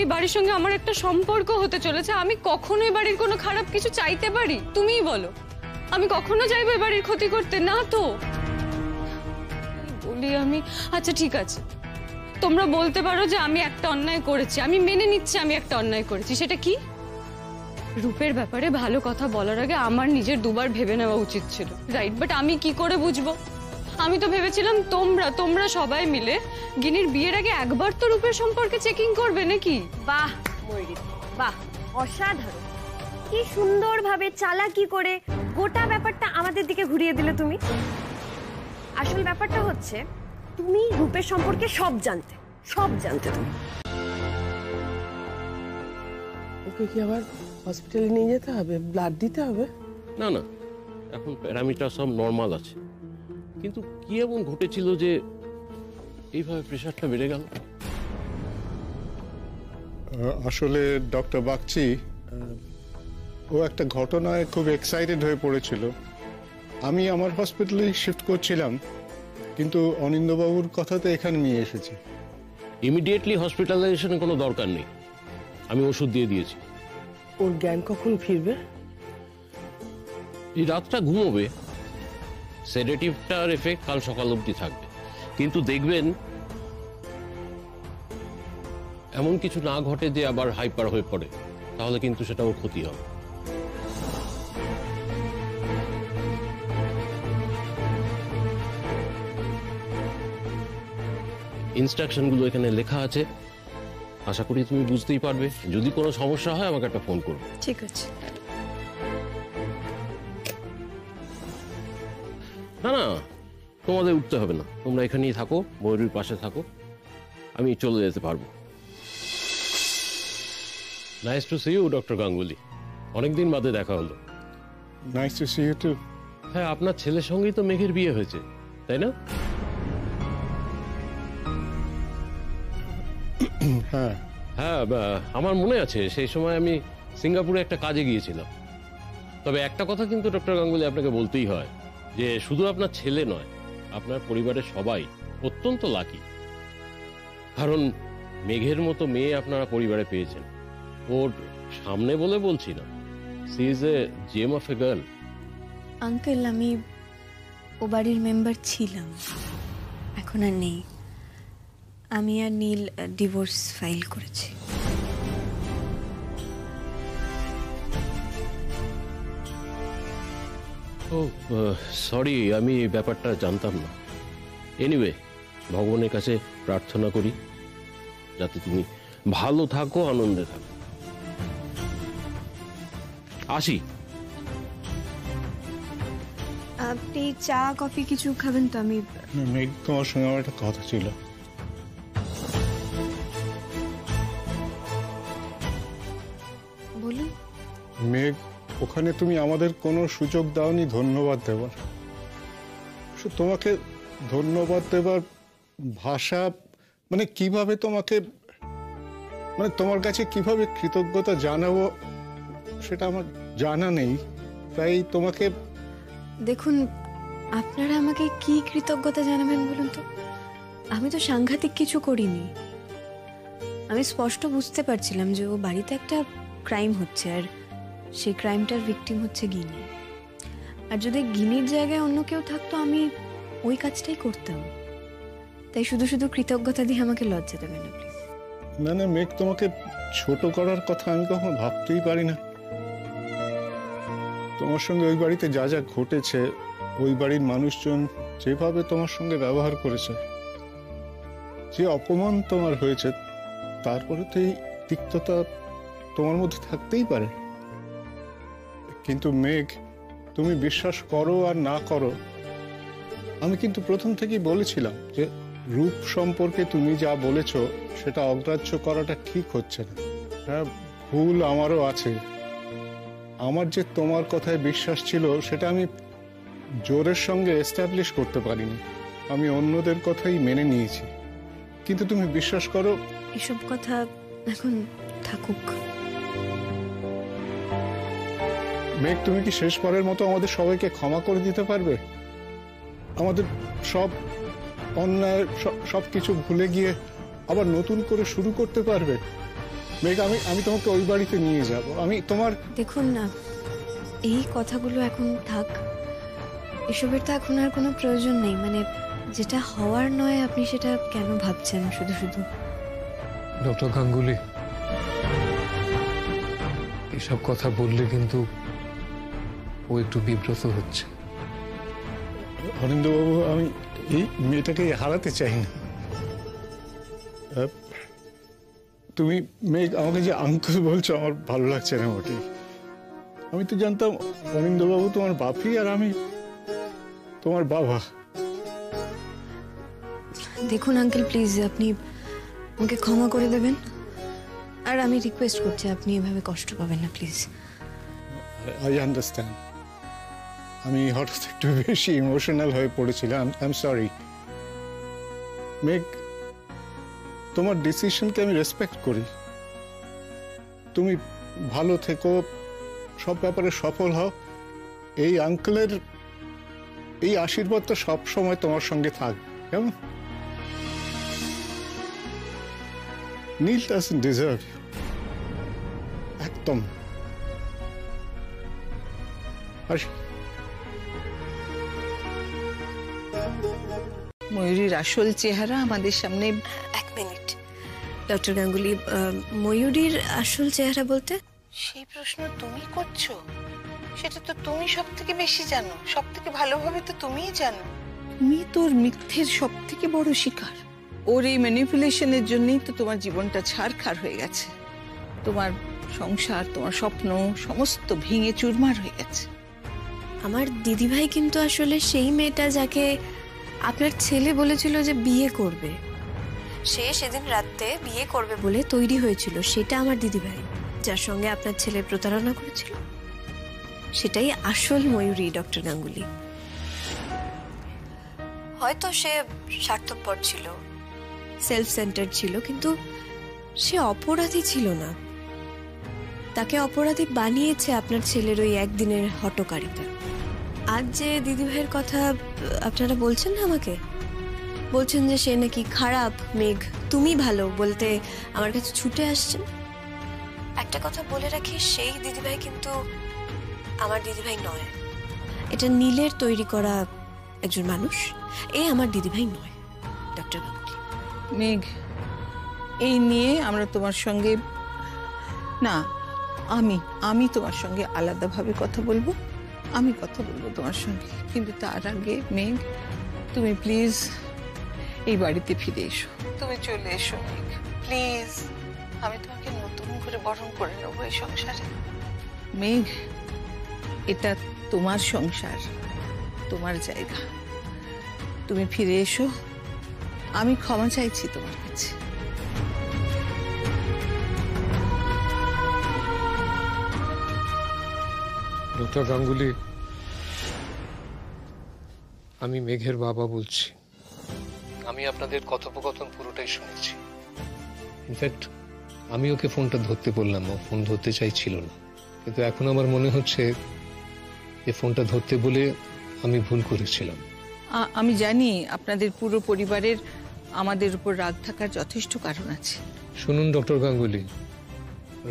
এই বাড়ির সঙ্গে আমার একটা সম্পর্ক হতে চলেছে। আমি কখনো এই বাড়ির কোনো খারাপ কিছু চাইতে পারি? তুমিই বলো। আমি কখনো চাইবো এই বাড়ির ক্ষতি করতে? না তো। বলি আমি, আচ্ছা ঠিক আছে, তোমরা বলতে পারো যে আমি একটা অন্যায় করেছি, আমি মেনে নিচ্ছি আমি একটা অন্যায় করেছি। সেটা কি? রূপের ব্যাপারে ভালো কথা বলার আগে আমার নিজের দুবার ভেবে নেওয়া উচিত ছিল, রাইট? বাট আমি কি করে বুঝবো? আমি তো ভেবেছিলাম তোমরা সবাই মিলে গিনির বিয়ের আগে একবার তো রূপের সম্পর্কে চেকিং করবে নাকি। বাহ ময়ূরী, বাহ, অসাধারণ। কি সুন্দরভাবে চালাকি করে গোটা ব্যাপারটা আমাদের দিকে ঘুরিয়ে দিলে তুমি। আসল ব্যাপারটা হচ্ছে তুমি রূপের সম্পর্কে সব জানতে তুমি। ওকে কি আবার হসপিটালে নিয়ে যেতে হবে, ব্লাড দিতে হবে? না না, এখন প্যারামিটার সব নর্মাল আছে, কিন্তু কি এমন ঘটেছিল যে এইভাবে প্রেশারটা বেড়ে গেল? আসলে ডক্টর বাগচি ও একটা ঘটনায় খুব এক্সাইটেড হয়ে পড়েছিল। আমি আমার হসপিটালে শিফট করছিলাম, কিন্তু অনিন্দবাবুর কথাতে এখানে নিয়ে এসেছি। ইমিডিয়েটলি হসপিটালাইজেশনের কোনো দরকার নেই, আমি ওষুধ দিয়ে দিয়েছি। ওর জ্ঞান কখন ফিরবে? এই রাতটা ঘুমোবে, সেডেটিভটার এফেক্ট কাল সকাল অবধি থাকবে, কিন্তু দেখবেন এমন কিছু না ঘটে যে আবার হাইপার হয়ে পড়ে, তাহলে কিন্তু সেটা ওর ক্ষতি হবে। ইনস্ট্রাকশনগুলো এখানে লেখা আছে, আশা করি তুমি বুঝতেই পারবে। যদি কোনো সমস্যা হয় আমাকে একটা ফোন করবে। ঠিক আছে। না না, তোমাদের উঠতে হবে না, তোমরা এখানেই থাকো, ময়ূরীর পাশে থাকো, আমি চলে যেতে পারবো। Nice to see you doctor Ganguly, অনেকদিন বাদে দেখা হলো। Nice to see you too. হ্যাঁ, আপনার ছেলের সঙ্গেই তো মেঘের বিয়ে হয়েছে, তাই না? হ্যাঁ হ্যাঁ, আমার মনে আছে সেই সময় আমি সিঙ্গাপুরে একটা কাজে গিয়েছিলাম। তবে একটা কথা কিন্তু ডক্টর গাঙ্গুলি আপনাকে বলতেই হয় যে শুধু আপনার ছেলে নয়, আপনার পরিবারের সবাই অত্যন্ত লাকি, কারণ মেঘের মতো মেয়ে আপনারা পরিবারে পেয়েছেন। ওর সামনে বলে বলছি না, she is a gem of a girl. Uncle, আমি ও বাড়ির মেম্বার ছিলাম, এখন আর নেই। আমি আর নীল ডিভোর্স ফাইল করেছি। ও সরি, আমি ব্যাপারটা জানতাম না। এনিওয়ে, ভগবানের কাছে প্রার্থনা করি যাতে তুমি ভালো থাকো, আনন্দে থাকো। আসি। আপনি চা কফি কিছু খাবেন তো? আমি মেঘ, তোমার সঙ্গে আমার একটা কথা ছিল। বলুন। মেঘ, ওখানে তুমি আমাদের কোনো সুযোগ দাওনি ধন্যবাদ দেবার। তোমাকে ধন্যবাদ দেবার ভাষা মানে কিভাবে তোমাকে, মানে তোমার কাছে কিভাবে কৃতজ্ঞতা জানাবো সেটা আমার জানা নেই, তাই তোমাকে। দেখুন, আপনারা আমাকে কি কৃতজ্ঞতা জানাবেন বলুন তো? আমি তো সাংঘাতিক কিছু করিনি। আমি স্পষ্ট বুঝতে পারছিলাম যে ও বাড়িতে একটা ক্রাইম হচ্ছে, আর সেই ক্রাইমটার ভিকটিম হচ্ছে গিনি। আর যদি গিনির জায়গায় অন্য কেউ থাকতো, আমি ওই কাজটাই করতাম। তাই শুধু শুধু কৃতজ্ঞতা দিয়ে আমাকে লজ্জা দেবেন না প্লিজ। না না মেঘ, তোমাকে ছোট করার কথা আমি কখনো ভাবতেই পারি না। তোমার সঙ্গে ওই বাড়িতে যা যা ঘটেছে, ওই বাড়ির মানুষজন যেভাবে তোমার সঙ্গে ব্যবহার করেছে, যে অপমান তোমার হয়েছে, তারপরে তো এই তিক্ততা তোমার মধ্যে থাকতেই পারে। কিন্তু মেঘ, তুমি বিশ্বাস করো আর না করো, আমি কিন্তু প্রথম থেকেই বলেছিলাম যে রূপ সম্পর্কে তুমি যা বলেছো সেটা অগ্রাহ্য করাটা ঠিক হচ্ছে না। হ্যাঁ, ভুল আমারও আছে। আমার যে তোমার কথায় বিশ্বাস ছিল সেটা আমি জোরের সঙ্গে এস্টাবলিশ করতে পারিনি। আমি অন্যদের কথাই মেনে নিয়েছি। কিন্তু তুমি বিশ্বাস করো, এসব কথা এখন থাকুক। মেঘ, তুমি কি শেষবারের মতো আমাদের সবাইকে ক্ষমা করে দিতে পারবে? আমাদের সব অন্যায় সবকিছু ভুলে গিয়ে আবার নতুন করে শুরু করতে পারবে? মেঘ, আমি তোমাকে ওই বাড়িতে নিয়ে যাব। আমি তোমার। দেখুন না, এই কথাগুলো এখন থাক, এসবের তো এখন আর কোনো প্রয়োজন নেই। মানে যেটা হওয়ার নয়, আপনি সেটা কেন ভাবছেন শুধু শুধু? ডক্টর গাঙ্গুলি, এসব কথা বললে কিন্তু ও একটু বিব্রত হচ্ছে। অরিন্দবাবু, আমি এই মেয়েটাকে হারাতে চাই না। তুমি মেঘ, আমাকে যে আঙ্কেল বলছো আমার ভালো লাগছে না মোটেই। আমি তো জানতাম অরিন্দবাবু তোমার বাপি আর আমি তোমার বাবা। দেখুন আঙ্কেল, প্লিজ আপনি আমাকে ক্ষমা করে দেবেন। আর আর আমি রিকোয়েস্ট করছি আপনি এভাবে কষ্ট পাবেন না প্লিজ। আই আন্ডারস্ট্যান্ড, আমি হঠাৎ একটু বেশি ইমোশনাল হয়ে পড়েছিলাম। আই এম সরি মেঘ, তোমার ডিসিশনকে আমি রেসপেক্ট করি। তুমি ভালো থেকো, সব ব্যাপারে সফল হও, এই আঙ্কেলের এই আশীর্বাদ তো সবসময় তোমার সঙ্গে থাকবে, কেমন? নীল ডাজন্ট ডিজার্ভ ইউ, একদম। ময়ূরীর আসল চেহারা আমাদের সামনে। এক মিনিট ডক্টর গাঙ্গুলি, ময়ূরীর আসল চেহারা বলতে? সেই প্রশ্ন তুমি করছো? সেটা তো তুমি সব থেকে বেশি জানো, সব থেকে ভালোভাবে তো তুমিই জানো। তুমি তোর মিথ্যের সব থেকে বড় শিকার। ওর এই ম্যানিপুলেশনের জন্যই তো তোমার জীবনটা ছারখার হয়ে গেছে। তোমার সংসার, তোমার স্বপ্ন সমস্ত ভেঙে চুরমার হয়ে গেছে। আমার দিদিভাই কিন্তু আসলে সেই মেয়েটা যাকে আপনার ছেলে বলেছিল যে বিয়ে করবে। সে সেদিন রাতে বিয়ে করবে বলে তৈরি হয়েছিল, সেটা আমার দিদিভাই, যার সঙ্গে আপনার ছেলে প্রতারণা করেছিল। সেটাই আসল ময়ূরী ডক্টর গাঙ্গুলি। হয়তো সে স্বার্থপর ছিল, সেলফ সেন্টার ছিল, কিন্তু সে অপরাধী ছিল না। তাকে অপরাধী বানিয়েছে আপনার ছেলের ওই একদিনের হটকারিতা। আজ যে দিদিভাইয়ের কথা আপনারা বলছেন না আমাকে, বলছেন যে সে নাকি খারাপ, মেঘ তুমি ভালো বলতে আমার কাছে ছুটে আসছেন। একটা কথা বলে রাখি, সেই দিদিভাই কিন্তু আমার দিদিভাই নয়। এটা নীলের তৈরি করা একজন মানুষ, এই আমার দিদিভাই নয় ডক্টর গাঙ্গুলি। মেঘ, এই নিয়ে আমরা তোমার সঙ্গে না, আমি তোমার সঙ্গে আলাদাভাবে কথা বলবো। আমি কথা বলবো তোমার সঙ্গে, কিন্তু তার আগে মেঘ তুমি প্লিজ এই বাড়িতে ফিরে এসো। তুমি চলে এসো মেঘ, প্লিজ। আমি তোমাকে নতুন করে বরণ করে নেবো এই সংসারে। মেঘ, এটা তোমার সংসার, তোমার জায়গা। তুমি ফিরে এসো, আমি ক্ষমা চাইছি তোমার কাছে। ডক্টর গাঙ্গুলি, আমি মেঘের বাবা বলছি। আমি আপনাদের কথোপকথন পুরোটাই শুনেছি। ইনফ্যাক্ট আমি ওকে ফোনটা ধরতে বললাম, ও ফোন ধরতে চাইছিল না, কিন্তু এখন আমার মনে হচ্ছে যে ফোনটা ধরতে বলে আমি ভুল করেছিলাম। আমি জানি আপনাদের পুরো পরিবারের আমাদের উপর রাগ থাকার যথেষ্ট কারণ আছে। শুনুন ডক্টর গাঙ্গুলি,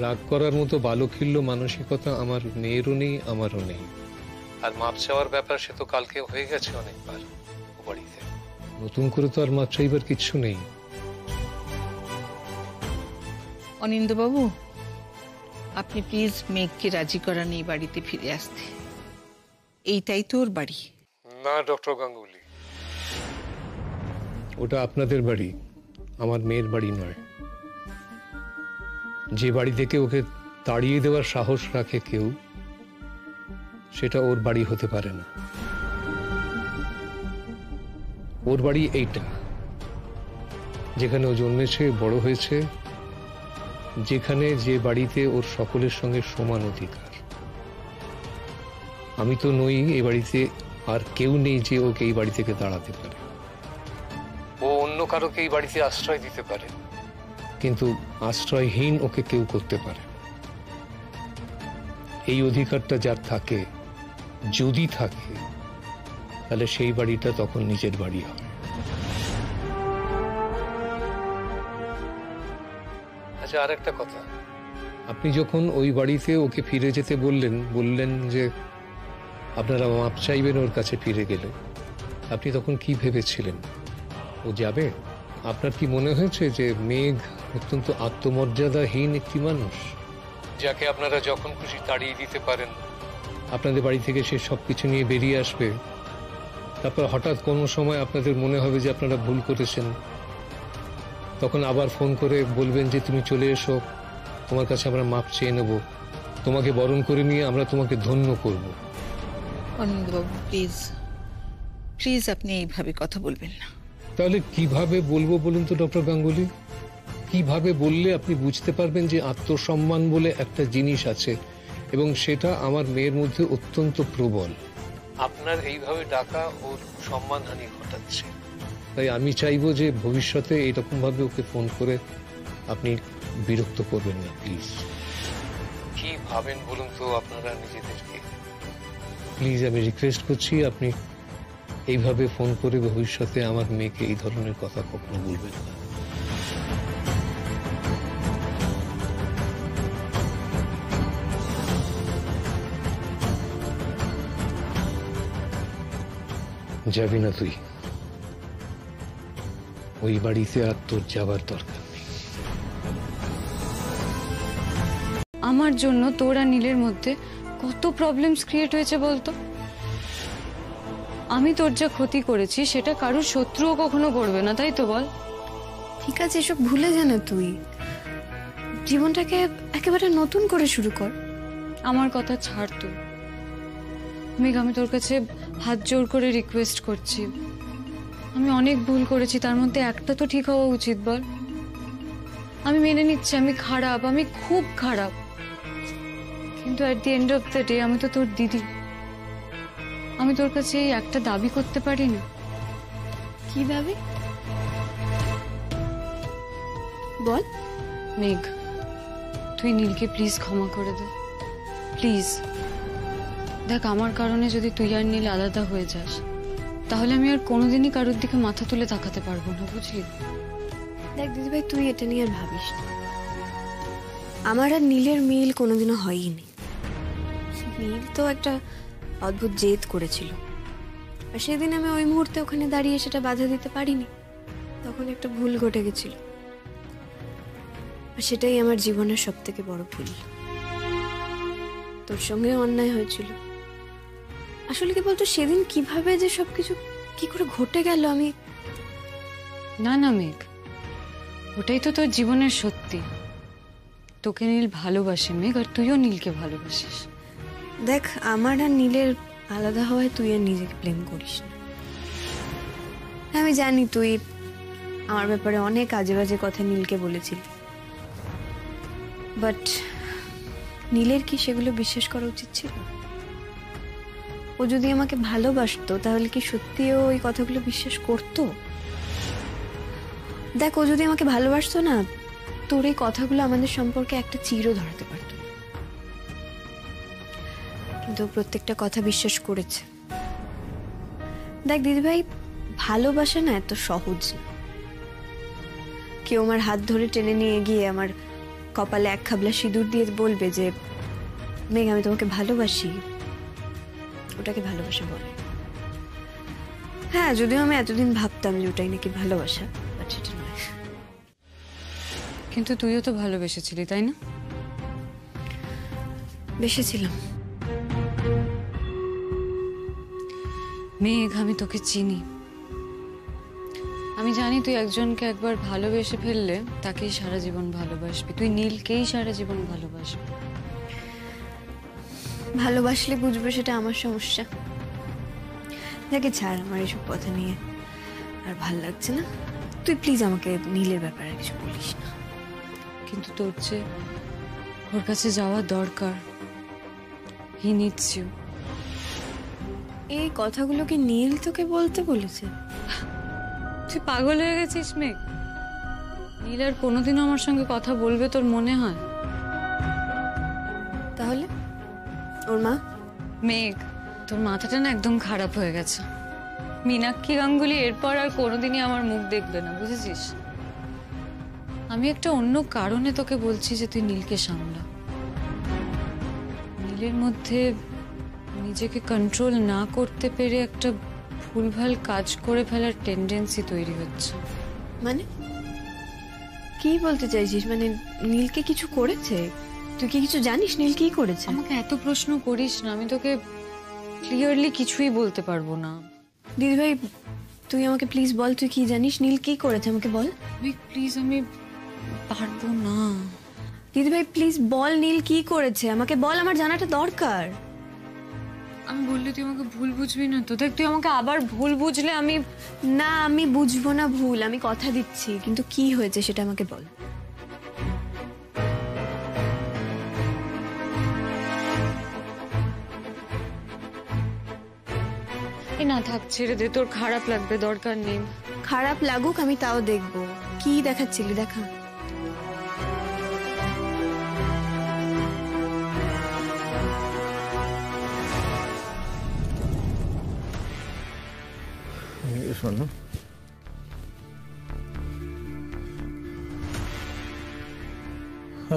রাগ করার মতো বালখিল্য মানসিকতা আমার মেয়েরও নেই, আমারও নেই। আর মাপ চাওয়ার ব্যাপার সে তো কালকে হয়ে গেছে অনেকবার ও বাড়িতে, নতুন করে তো আর মাপ চাইবার কিচ্ছু নেই। অনিন্দবাবু, আপনি প্লিজ মেঘকে রাজি করান এই বাড়িতে ফিরে আসতে। এইটাই তো ওর বাড়ি। না ডক্টর গাঙ্গুলি, ওটা আপনাদের বাড়ি, আমার মেয়ের বাড়ি নয়। যে বাড়ি থেকে ওকে তাড়িয়ে দেওয়ার সাহস রাখে কেউ, সেটা ওর বাড়ি হতে পারে না। ওর বাড়ি এইটা, যেখানে ও জন্মেছে, বড় হয়েছে, যেখানে যে বাড়িতে ওর সকলের সঙ্গে সমান অধিকার। আমি তো নই এই বাড়িতে, আর কেউ নেই যে ওকে এই বাড়ি থেকে তাড়াতে পারে। ও অন্য কারোকে এই বাড়িতে আশ্রয় দিতে পারে, কিন্তু আশ্রয়হীন ওকে কেউ করতে পারে। এই অধিকারটা যার থাকে, যদি থাকে, তাহলে সেই বাড়িটা তখন নিজের বাড়ি হয়। আচ্ছা, আর একটা কথা, আপনি যখন ওই বাড়িতে ওকে ফিরে যেতে বললেন যে আপনারা মাপ চাইবেন ওর কাছে ফিরে গেলে, আপনি তখন কি ভেবেছিলেন? ও যাবে? আপনার কি মনে হয়েছে যে মেঘ অত্যন্ত আত্মমর্যাদাহীন একটি মানুষ, যাকে আপনারা যখন খুশি তাড়িয়ে দিতে পারেন, আপনাদের বাড়ি থেকে সে সবকিছু নিয়ে বেরিয়ে আসবে, তারপর হঠাৎ কোনো সময় আপনাদের মনে হবে যে আপনারা ভুল করেছেন, তখন আবার ফোন করে বলবেন যে তুমি চলে এসো, তোমার কাছে আমরা মাপ চেয়ে নেব, তোমাকে বরণ করে নিয়ে আমরা তোমাকে ধন্য করব। অনিন্দবাবু, প্লিজ প্লিজ আপনি এইভাবে কথা বলবেন না। তাহলে কিভাবে বলবো বলুন তো ডক্টর গাঙ্গুলি? কিভাবে বললে আপনি বুঝতে পারবেন যে আত্মসম্মান বলে একটা জিনিস আছে এবং সেটা আমার মেয়ের মধ্যে অত্যন্ত প্রবল। আপনার এইভাবে ডাকা ওর সম্মানহানি ঘটাচ্ছে। তাই আমি চাইবো যে ভবিষ্যতে এরকম ভাবে ওকে ফোন করে আপনি বিরক্ত করবেন না প্লিজ। কি ভাবেন বলুন তো আপনারা নিজেদেরকে? প্লিজ আমি রিকোয়েস্ট করছি আপনি এইভাবে ফোন করে ভবিষ্যতে আমার মেয়েকে এই ধরনের কথা কখনো বলবেন না। যাবি না তুই, ওই বাড়িতে আর তোর যাবার দরকার নেই। আমার জন্য তোর আর নীলের মধ্যে কত প্রবলেমস ক্রিয়েট হয়েছে বলতো। আমি তোর যা ক্ষতি করেছি সেটা কারোর শত্রুও কখনো করবে না, তাই তো বল? ঠিক আছে, এসব ভুলে যা না তুই, জীবনটাকে একেবারে নতুন করে শুরু কর। আমার কথা ছাড় তুই মেঘ, আমি তোর কাছে হাত জোর করে রিকোয়েস্ট করছি। আমি অনেক ভুল করেছি, তার মধ্যে একটা তো ঠিক হওয়া উচিত বল। আমি মেনে নিচ্ছি আমি খারাপ, আমি খুব খারাপ, কিন্তু at the end of the day আমি তো তোর দিদি। আমি তোর কাছে এই একটা দাবি করতে পারি না? কি দাবি বল। মেঘ, তুই নীলকে প্লিজ ক্ষমা করে দে, প্লিজ। দেখ, আমার কারণে যদি তুই আর নীল আলাদা হয়ে যাস তাহলে আমি আর কোনোদিনই কারোর দিকে মাথা তুলে তাকাতে পারবো না, বুঝলি? দেখ দিদিভাই, তুই এটা নিয়ে আর ভাবিস না। আমার আর নীলের মিল কোনোদিনও হয়নি। নীল তো একটা অদ্ভুত জেদ করেছিল, আর সেদিন আমি ওই মুহূর্তে ওখানে দাঁড়িয়ে সেটা বাধা দিতে পারিনি। তখন একটা ভুল ঘটে গেছিল, আর সেটাই আমার জীবনের সব থেকে বড় ভুল। তোর সঙ্গে অন্যায় হয়েছিল। আসলে কি বলতো, সেদিন কিভাবে যে সবকিছু কি করে ঘটে গেল আমি... না না মেঘ, ওটাই তো তোর জীবনের সত্যি। তোকে নীল ভালোবাসে মেঘ, আর তুইও নীলকে ভালোবাসিস। দেখ, আমার আর নীলের আলাদা হওয়ায় তুই আর নিজেকে ব্লেম করিস না। আমি জানি তুই আমার ব্যাপারে অনেক আজে বাজে কথা নীলকে বলেছিলি, বাট নীলের কি সেগুলো বিশ্বাস করা উচিত ছিল? ও যদি আমাকে ভালোবাসতো তাহলে কি সত্যি ও ওই কথাগুলো বিশ্বাস করতো? দেখ, ও যদি আমাকে ভালোবাসতো না, তোর এই কথাগুলো আমাদের সম্পর্কে একটা চিরও ধরাতে পারত। কিন্তু প্রত্যেকটা কথা বিশ্বাস করেছে। দেখ দিদিভাই, ভালোবাসা না এত সহজ না। কেউ আমার হাত ধরে টেনে নিয়ে গিয়ে আমার কপালে এক খাবলা সিঁদুর দিয়ে বলবে যে মেঘ আমি তোমাকে ভালোবাসি, ওটাকে ভালোবাসা বলে। হ্যাঁ, যদিও আমি এতদিন ভাবতাম যে ওটাই নাকি ভালোবাসা, বাট সেটা নয়। কিন্তু তুইও তো ভালোবেসেছিলি, তাই না? বেসেছিলাম। মেঘ, আমি তোকে চিনি। আমি জানি তুই একজনকে একবার ভালোবেসে ফেললে তাকেই সারা জীবন ভালোবাসবি। তুই নীলকেই সারা জীবন ভালোবাসবি। ভালোবাসলে বুঝবে সেটা আমার সমস্যা। দেখে ছাড় আমার এসব কথা নিয়ে, আর ভাল লাগছে না। তুই প্লিজ আমাকে নীলের ব্যাপারে কিছু বলিস না। কিন্তু তোর যে ওর কাছে যাওয়া দরকার, হি নিডস ইউ। এই কথাগুলো কি নীল তোকে বলতে বলেছে? তুই পাগল হয়ে গেছিস মেঘ? নীল আর কোনোদিনও আমার সঙ্গে কথা বলবে তোর মনে হয়? তাহলে ওর মা? মেঘ, তোর মাথাটা না একদম খারাপ হয়ে গেছে। মীনাক্ষী গাঙ্গুলি এরপর আর কোনোদিনই আমার মুখ দেখবে না, বুঝেছিস? আমি একটা অন্য কারণে তোকে বলছি যে তুই নীলকে সামলা। নীলের মধ্যে নিজেকে কন্ট্রোল না করতে পেরে একটা ভুলভাল কাজ করে ফেলার টেন্ডেন্সি তৈরি হচ্ছে। মানে কি বলতে চাইছিস? মানে নীলকে কিছু করেছে? তুই কি কিছু জানিস নীল কি করেছে? আমাকে এত প্রশ্ন করিস না, আমি তোকে ক্লিয়ারলি কিছুই বলতে পারবো না। দিদিভাই, তুই আমাকে প্লিজ বল, তুই কি জানিস নীল কি করেছে? আমাকে বল প্লিজ। আমি পারবো না। দিদিভাই প্লিজ বল, নীল কি করেছে আমাকে বল, আমার জানাটা দরকার। আমি বললে তুই আমাকে ভুল বুঝবি না তো? দেখ, তুই আমাকে আবার ভুল বুঝলে আমি... না, আমি বুঝবো না ভুল, আমি কথা দিচ্ছি। কিন্তু কি হয়েছে সেটা আমাকে বল। এ না থাক, ছেড়ে দে, তোর খারাপ লাগবে, দরকার নেই। খারাপ লাগুক, আমি তাও দেখবো। কি দেখাচ্ছিলি, দেখা। শোনো,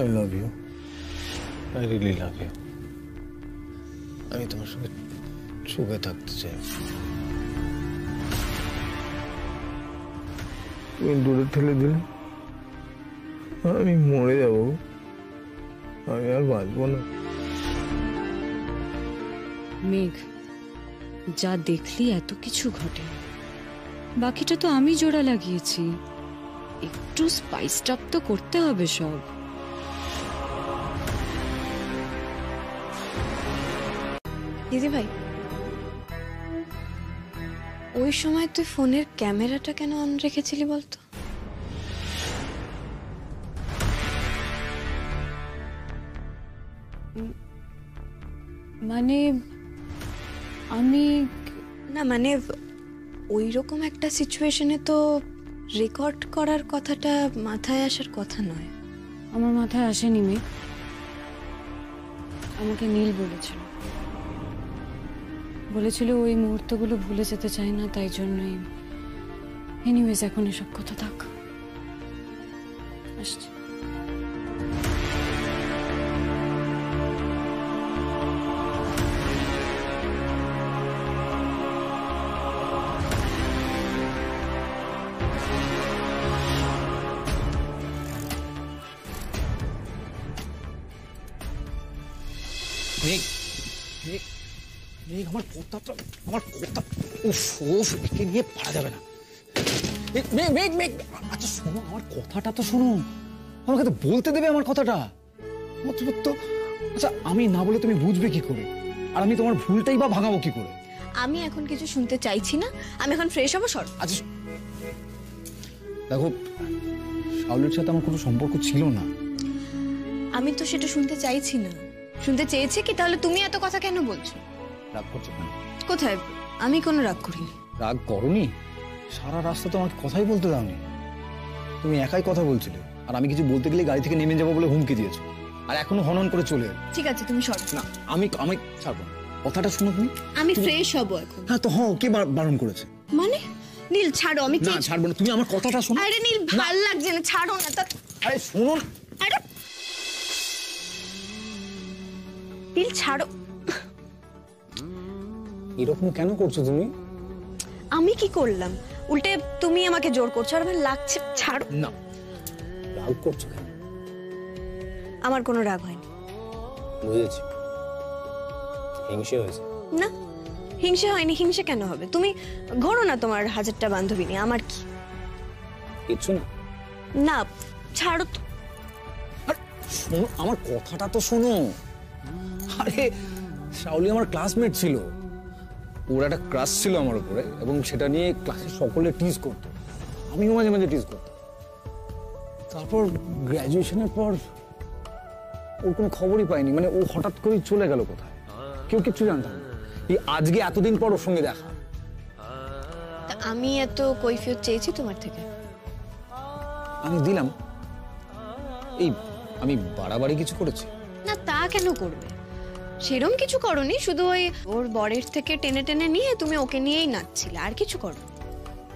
I love you. I really love you. আমি তোমার সঙ্গে সুখে থাকতে চাই। তুমি দূরে ঠেলে দিলে আমি মরে যাব, আমি আর বাঁচবো না। মেঘ, যা দেখলি এত কিছু ঘটে, বাকিটা তো আমি জোড়া লাগিয়েছি। একটু স্পাইসড আপ তো করতে হবে সব। দিদি ভাই, ওই সময় তুই ফোনের ক্যামেরাটা কেন অন রেখেছিলি বলতো? মানে আমি না, মানে ওই রকম একটা সিচুয়েশনে তো রেকর্ড করার কথাটা মাথায় আসার কথা নয়। আমার মাথায় আসেনি মেঘ, আমাকে নীল বলেছিল ওই মুহূর্তগুলো ভুলে যেতে চাই না, তাই জন্যই। এনিওয়েজ, এখন এসব কথা থাক, আসছি। মেঘ, মেঘ, মেঘ, আমার কথা, উফ, একে নিয়ে পারা যাবে না। মেঘ, মেঘ, মেঘ, আচ্ছা শোনো, আমার কথাটা তো শোনো, আমাকে তো বলতে দেবে আমার কথাটা। তো আচ্ছা, আমি না বলে তুমি বুঝবে কি করে, আর আমি তোমার ভুলটাই বা ভাঙাবো কি করে? আমি এখন কিছু শুনতে চাইছি না, আমি এখন ফ্রেশ হবো, সর। আচ্ছা দেখো, শাওলের সাথে আমার কোনো সম্পর্ক ছিল না। আমি তো সেটা শুনতে চাইছি না। শুনতে চেয়েছে কি? তাহলে তুমি এত কথা কেন বলছো? রাগ করছো কেন? কোথায়? আমি কোনো রাগ করিনি। রাগ করনি? সারা রাস্তা তো আমাকে কথাই বলতে দাওনি, তুমি একাই কথা বলছিলে, আর আমি কিছু বলতে গেলে গাড়ি থেকে নেমে যাবো বলে হুমকি দিয়েছো, আর এখনো হনন করে চলে এলো। ঠিক আছে, তুমি সরো। না, আমি ছাড়বো না, কথাটা শুনো তুমি। আমি ফ্রেশ হব এখন। হ্যাঁ তো হও, কে বারণ করেছে? মানে নীল, ছাড়ো। আমি না ছাড়বো না, তুমি আমার কথাটা শোনো। আরে নীল, ভাল লাগছে না, ছাড়ো না। আরে শোনো না। আরে নীল, ছাড়ো। এরকম কেন করছো তুমি? আমি কি করলাম? উল্টে তুমি আমাকে জোর করছো, আর আমার লাগছে। ছাড়ো না। রাগ করছো কেন? আমার কোনো রাগ হয়নি। বুঝেছি, হিংসে হয়েছে। না, হিংসে হয়নি। হিংসে কেন হবে? তুমি ঘোরো না তোমার হাজারটা বান্ধবী নিয়ে, আমার কি? কিছু না। না, ছাড়ো তো। শোনো, আমার কথাটা তো শোনো। আরে শাওলি আমার ক্লাসমেট ছিল, ওর একটা ক্রাশ ছিল আমার উপরে, এবং সেটা নিয়ে ক্লাসের সকলে টিজ করতো, আমিও মাঝে মাঝে টিজ করতাম। তারপর গ্র্যাজুয়েশনের পর ওর কোনো খবরই পাইনি, মানে ও হঠাৎ করেই চলে গেল কোথায়, কেউ কিচ্ছু জানতাম না। এই আজকে এতদিন পর ওর সঙ্গে দেখা। আমি এত কৈফিয়ত চেয়েছি তোমার থেকে? আমি দিলাম। এই আমি বাড়াবাড়ি কিছু করেছি? না, তা কেন করবে? সেরম কিছু করনি, শুধু ওই ওর বরের থেকে টেনে টেনে নিয়ে তুমি ওকে নিয়েই নাচছিলে, আর কিছু করো।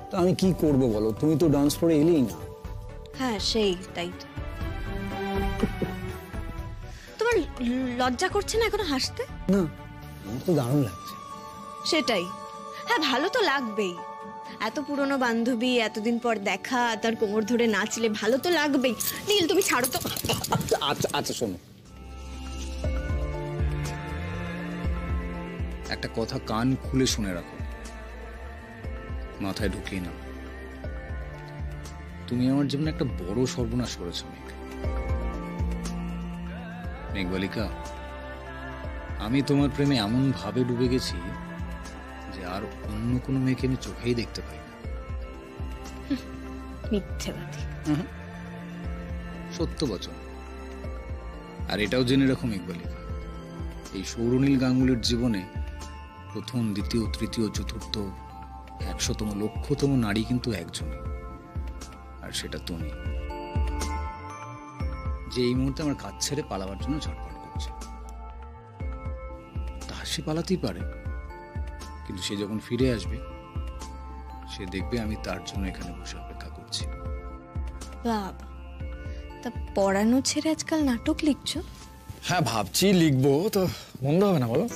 তা আমি কি করবো বলো, তুমি তো ডান্স ফ্লোরে এলেই না। হ্যাঁ, সেই তাই তো। তোমার লজ্জা করছে না এখনো হাসতে? না, আমার তো দারুণ লাগছে। সেটাই, হ্যাঁ, ভালো তো লাগবেই। এত পুরনো বান্ধবী, এতদিন পর দেখা, তার কোমর ধরে নাচলে ভালো তো লাগবেই। নীল, তুমি ছাড়ো তো। আচ্ছা আচ্ছা, শোনো, একটা কথা কান খুলে শুনে রাখো, মাথায় ঢুকিয়ে নাও। তুমি আমার জীবনে একটা বড় সর্বনাশ করেছো মেঘ। মেঘবালিকা, আমি তোমার প্রেমে এমন ভাবে ডুবে গেছি যে আর অন্য কোনো মেয়েকে আমি চোখেই দেখতে পাই না। মিথ্যেবাদী। সত্য বচন। আর এটাও জেনে রাখো মেঘবালিকা, এই সৌরনীল গাঙ্গুলির জীবনে প্রথম, দ্বিতীয়, তৃতীয়, চতুর্থ, 100তম, লক্ষতম নারী কিন্তু একজন, আর সেটা তুমি, যে এই মুহূর্তে আমার কাজ ছেড়ে পালাবার জন্য ছটফট করছে। তা সে পালাতেই পারে, কিন্তু সে যখন ফিরে আসবে সে দেখবে আমি তার জন্য এখানে বসে অপেক্ষা করছি। বাবা, তা পড়ানো ছেড়ে আজকাল নাটক লিখছো? হ্যাঁ, ভাবছি লিখবো, তো মন্দ হবে না বলো?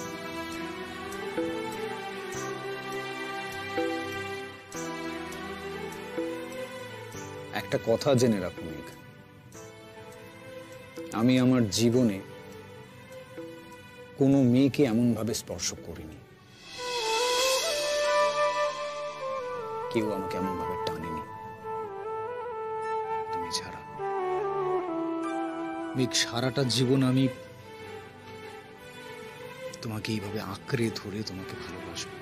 একটা কথা জেনে রাখো মেঘ, আমি আমার জীবনে কোনো মেয়েকে এমন ভাবে স্পর্শ করিনি, কেউ আমাকে এমন ভাবে টানেনি, তুমি ছাড়া। মেঘ, সারাটা জীবন আমি তোমাকে এইভাবে আঁকড়ে ধরে তোমাকে ভালোবাসবো।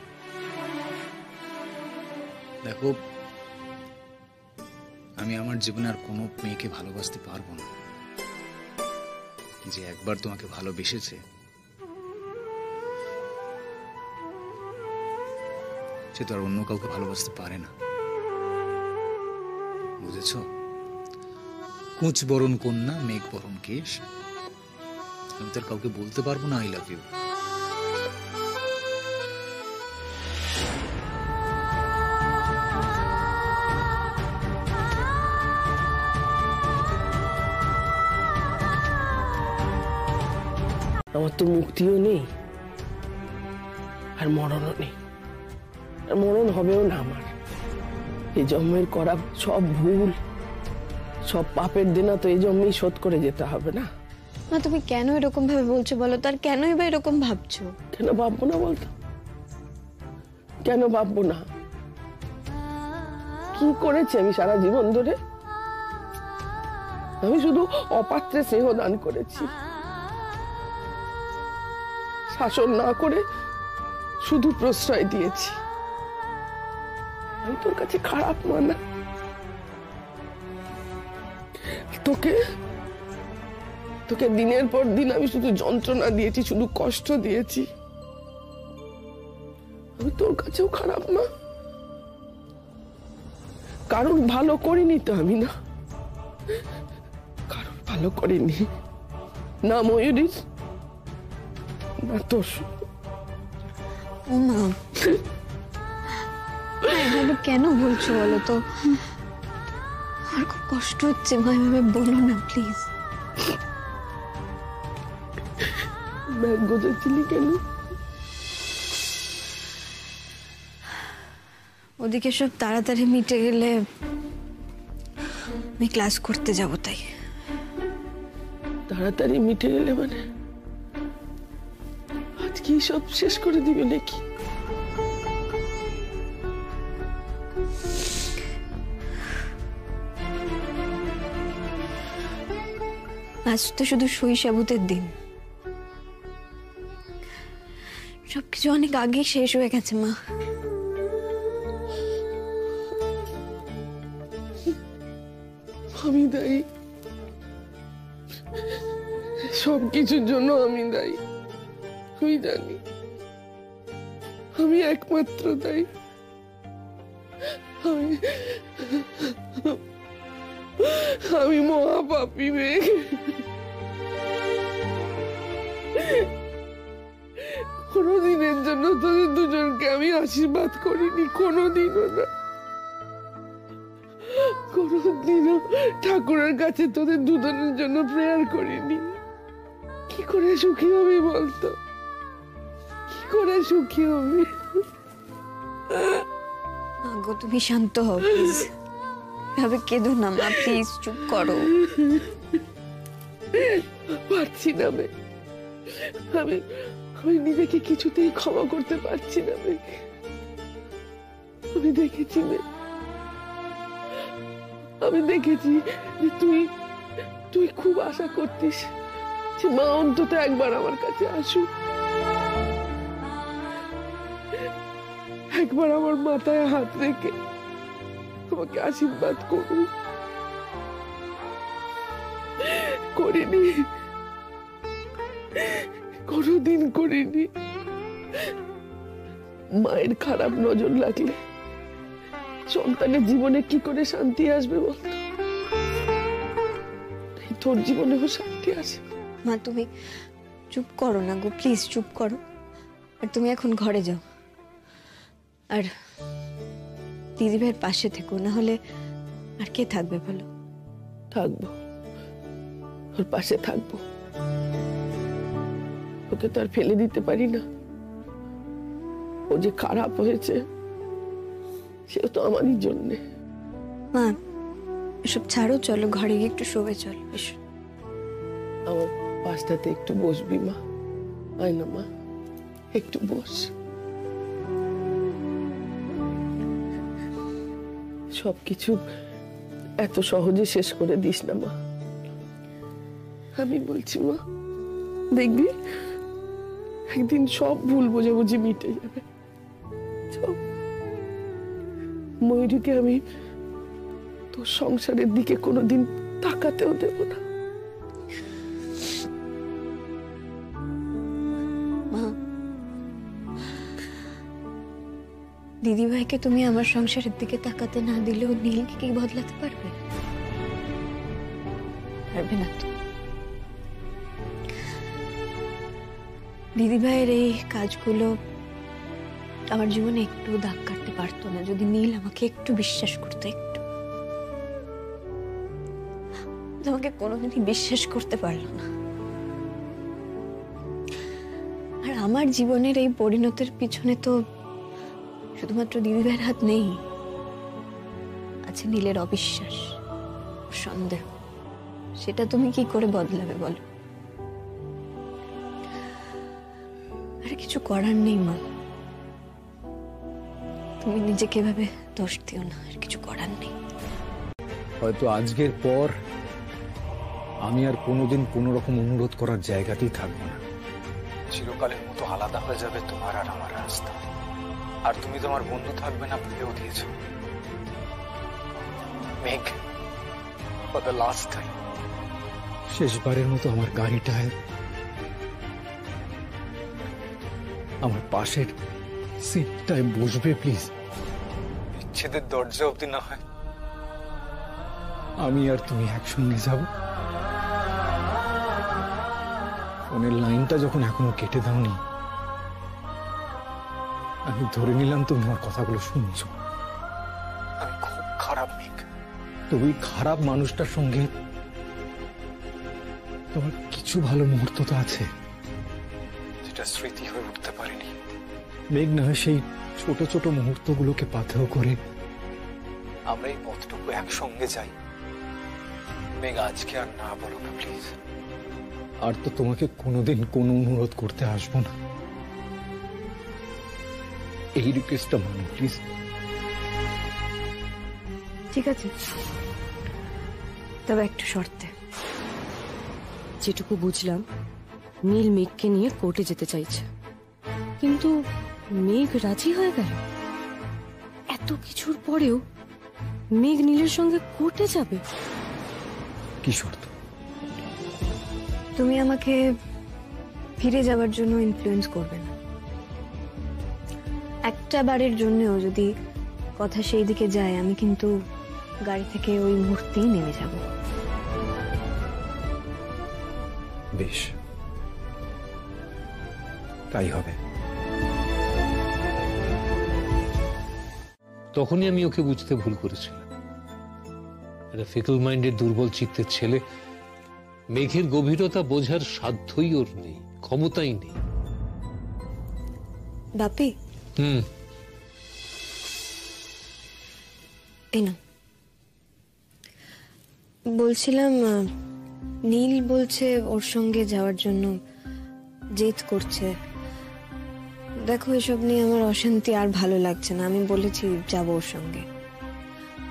দেখো, আমি আমার জীবনে আর কোনো মেয়েকে ভালোবাসতে পারবো না যে একবার তোমাকে ভালোবেসেছে সে তো আর অন্য কাউকে ভালোবাসতে পারে না, বুঝেছ? কুচ বরণ কন্যা মেঘ বরণ কেশ, আমি তো আর কাউকে বলতে পারবো না আই লাভ ইউ। আমার তো মুক্তিও নেই আর মরণও নেই, আর মরণ হবেও না আমার। এই জন্মের করা সব ভুল, সব পাপের দেনা তো এই জন্মেই শোধ করে যেতে হবে না। মা, তুমি কেন এরকম ভাবে বলছো বলো? তার কেনই বা এরকম ভাবছো? কেন ভাববো না বলতো? কেন ভাববো না? কি করেছি আমি সারা জীবন ধরে? আমি শুধু অপাত্রে স্নেহ দান করেছি, শাসন না করে শুধু প্রশ্রয় দিয়েছি। আমি তোর কাছে খারাপ মানা? তোকে তোকে দিনের পর দিন আমি শুধু যন্ত্রণা দিয়েছি, শুধু কষ্ট দিয়েছি। আমি তোর কাছেও খারাপ না? কারণ ভালো করিনি তো আমি, না কারণ ভালো করিনি, না ময়ূরীর না তোর। ও মা, এভাবে কেন বলছো বলো তো? আমার খুব কষ্ট হচ্ছে মা, এভাবে বলো না প্লিজ। ব্যাগ গোছাচ্ছিলি কেন? ওদিকে সব তাড়াতাড়ি মিটে গেলে আমি ক্লাস করতে যাব, তাই। তাড়াতাড়ি মিটে গেলে মানে আজকে সব শেষ করে দিবে নাকি? আজ তো শুধু শৈশবতের দিন, সবকিছু অনেক আগে শেষ হয়ে গেছে মা। আমি দায়ী, সবকিছুর জন্য আমি দায়ী, আমি জানি। আমি একমাত্র দায়ী। আমি মহাপাপী মেঘ। কোনোদিনের জন্য তোদের দুজনকে আমি আশীর্বাদ করিনি, কোনোদিনও না। কোনোদিনও ঠাকুরের কাছে তোদের দুজনের জন্য প্রেয়ার করিনি। কি করে সুখী হবি বলতো? কি করে সুখী হবি? আগো, তুমি শান্ত হও প্লিজ, এভাবে কেঁদো না মা, প্লিজ চুপ করো। পারছি না মে, আমি আমি নিজেকে কিছুতেই ক্ষমা করতে পারছি না মে। আমি দেখেছি মে, আমি দেখেছি যে তুই খুব আশা করতিস যে মা অন্তত একবার আমার কাছে আসুক, একবার আমার মাথায় হাত রেখে আমাকে আশীর্বাদ করুক। করিনি, কোনোদিন করিনি। মায়ের খারাপ নজর লাগলে সন্তানের জীবনে কি করে শান্তি আসবে বলতো? তোর জীবনেও শান্তি আসবে। মা তুমি চুপ করো না গো, প্লিজ চুপ করো। আর তুমি এখন ঘরে যাও, আর দিদিভাইয়ের পাশে থেকো, না হলে আর কে থাকবে বলো? থাকবো, ওর পাশে থাকবো। ওকে তো আর ফেলে দিতে পারি না। ও যে খারাপ হয়েছে সেও তো আমারই জন্যে। মা এসব ছাড়ো, চলো ঘরে গিয়ে একটু শোবে, চলো এসো। আমার পাশটাতে একটু বসবি মা? আয় না মা, একটু বস। সবকিছু এত সহজে শেষ করে দিস না মা। আমি বলছি মা, দেখবি একদিন সব ভুল বোঝাবুঝি মিটে যাবে। সব। ময়ূরীকে আমি তোর সংসারের দিকে কোনোদিন তাকাতেও দেব না। মা, দিদিভাইকে তুমি আমার সংসারের দিকে তাকাতে না দিলেও নীলকে কি বদলাতে পারবে? পারবে না তো। দিদিভাইয়ের এই কাজগুলো আমার জীবনে একটু দাগ কাটতে পারতো না যদি নীল আমাকে একটু বিশ্বাস করতো। একটু আমাকে কোনোদিনই বিশ্বাস করতে পারলো না। আর আমার জীবনের এই পরিণতির পিছনে তো শুধুমাত্র দিদিভাইয়ের হাত নেই, আছে নীলের অবিশ্বাস, সন্দেহ। সেটা তুমি কি করে বদলাবে বলো? আর কিছু করার নেই মা, তুমি নিজেকে এভাবে দোষ দিও না, আর কিছু করার নেই। হয়তো আজকের পর আমি আর কোনোদিন কোনো রকম অনুরোধ করার জায়গাতেই থাকবো না। চিরকালের মতো আলাদা হয়ে যাবে তোমার আর আমার রাস্তা। আর তুমি তোমার বন্ধু থাকবে না ভুলেও দিয়েছ। মেঘ, ফর দ্য লাস্ট টাইম, শেষবারের মতো আমার গাড়িটায় আমার পাশের সিটটায় বসবে প্লিজ। বিচ্ছেদের দরজা অব্দি না হয় আমি আর তুমি একসঙ্গে যাব। ফোনের লাইনটা যখন এখনো কেটে দাওনি, আমি ধরে নিলাম তুমি আমার কথাগুলো শুনছো। আমি খুব খারাপ মেঘ, তো ওই খারাপ মানুষটার সঙ্গে তোমার কিছু ভালো মুহূর্ত তো আছে যেটা স্মৃতি হয়ে উঠতে পারেনি। মেঘ না হয় সেই ছোট ছোট মুহূর্তগুলোকে পাথেয় করে আমরা এই পথটুকু একসঙ্গে যাই। মেঘ আজকে আর না বলো না প্লিজ। আর তো তোমাকে কোনোদিন কোনো অনুরোধ করতে আসবো না। এই রিকোয়েস্টটা মানো প্লিজ। ঠিক আছে, তবে একটু শর্তে। যেটুকু বুঝলাম, নীল মেঘকে নিয়ে কোর্টে যেতে চাইছে, কিন্তু মেঘ রাজি হয়ে গেল। এত কিছুর পরেও মেঘ নীলের সঙ্গে কোর্টে যাবে? কি শর্ত? তুমি আমাকে ফিরে যাওয়ার জন্য ইনফ্লুয়েন্স করবে না। একটা বারের জন্যও যদি কথা সেই দিকে যায়, আমি কিন্তু গাড়ি থেকে ওই মুহূর্তেই নেমে যাব। বেশ, তাই হবে। তখনই আমি ওকে বুঝতে ভুল করেছিলাম। একটা ফিকল মাইন্ডের দুর্বল চিত্তের ছেলে। মেঘের গভীরতা বোঝার সাধ্যই ওর নেই, ক্ষমতাই নেই। বাপি, এই না, বলছিলাম নীল বলছে ওর সঙ্গে যাওয়ার জন্য জেদ করছে। দেখো, এসব নিয়ে আমার অশান্তি আর ভালো লাগছে না। আমি বলেছি যাব ওর সঙ্গে,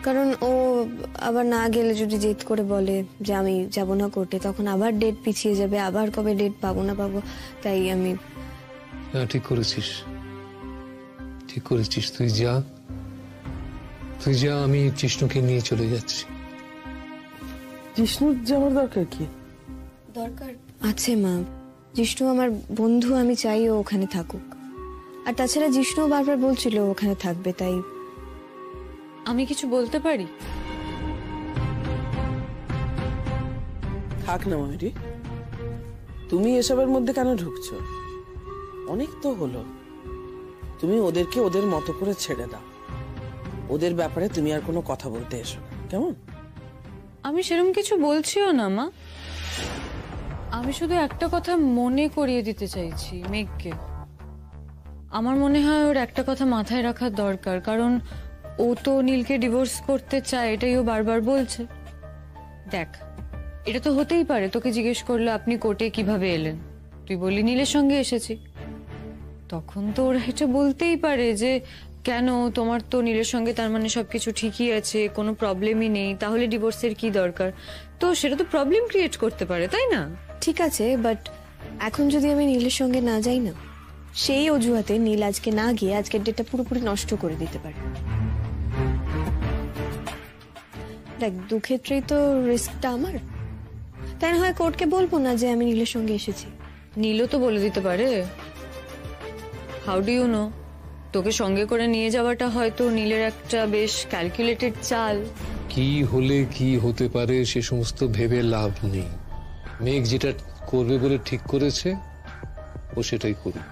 কারণ ও আবার না গেলে যদি জেদ করে বলে যে আমি যাব না কোর্টে, তখন আবার ডেট পিছিয়ে যাবে, আবার কবে ডেট পাবো না পাবো। তাই আমি ঠিক করেছিস, ঠিক করেছিস। তুই যা, আমি জিষ্ণুকে নিয়ে চলে যাচ্ছি। জিষ্ণুর যাওয়ার দরকার কি? দরকার আছে মা। জিষ্ণু আমার বন্ধু, আমি চাই ও ওখানে থাকুক। আর তাছাড়া জিষ্ণু বারবার বলছিল ওখানে থাকবে, তাই। আমি কিছু বলতে পারি? থাক না ময়ূরী, তুমি এসবের মধ্যে কেন ঢুকছো? অনেক তো হলো, তুমি ওদেরকে ওদের মতো করে ছেড়ে দাও। ওদের ব্যাপারে তুমি আর কোনো কথা বলতে এসো না, কেমন? আমি সেরকম কিছু বলছিও না মা, আমি শুধু একটা কথা মনে করিয়ে দিতে চাইছি মেঘকে। আমার মনে হয় ওর একটা কথা মাথায় রাখার দরকার, কারণ ও তো নীলকে ডিভোর্স করতে চায়, এটাই ও বারবার বলছে। দেখ, এটা তো হতেই পারে, তোকে জিজ্ঞেস করলো আপনি কোর্টে কিভাবে এলেন, তুই বললি নীলের সঙ্গে এসেছি, তখন তো ওরা এটা বলতেই পারে যে কেন, তোমার তো নীলের সঙ্গে তার মানে সবকিছু ঠিকই আছে, কোনো প্রবলেমই নেই, তাহলে ডিভোর্সের কি দরকার? তো সেটা তো প্রবলেম ক্রিয়েট করতে পারে, তাই না? ঠিক আছে, বাট এখন যদি আমি নীলের সঙ্গে না যাই না, সেই অজুহাতে নীল আজকে না গিয়ে আজকের ডেটটা পুরোপুরি নষ্ট করে দিতে পারে। দেখ, দুক্ষেত্রেই তো রিস্কটা আমার, তাই না হয় কোর্টকে বলবো না যে আমি নীলের সঙ্গে এসেছি। নীলও তো বলে দিতে পারে। How do you know? তোকে সঙ্গে করে নিয়ে যাওয়াটা হয়তো নীলের একটা বেশ ক্যালকুলেটেড চাল। কি হলে কি হতে পারে সে সমস্ত ভেবে লাভ নেই। মেঘ যেটা করবে বলে ঠিক করেছে ও সেটাই করবে।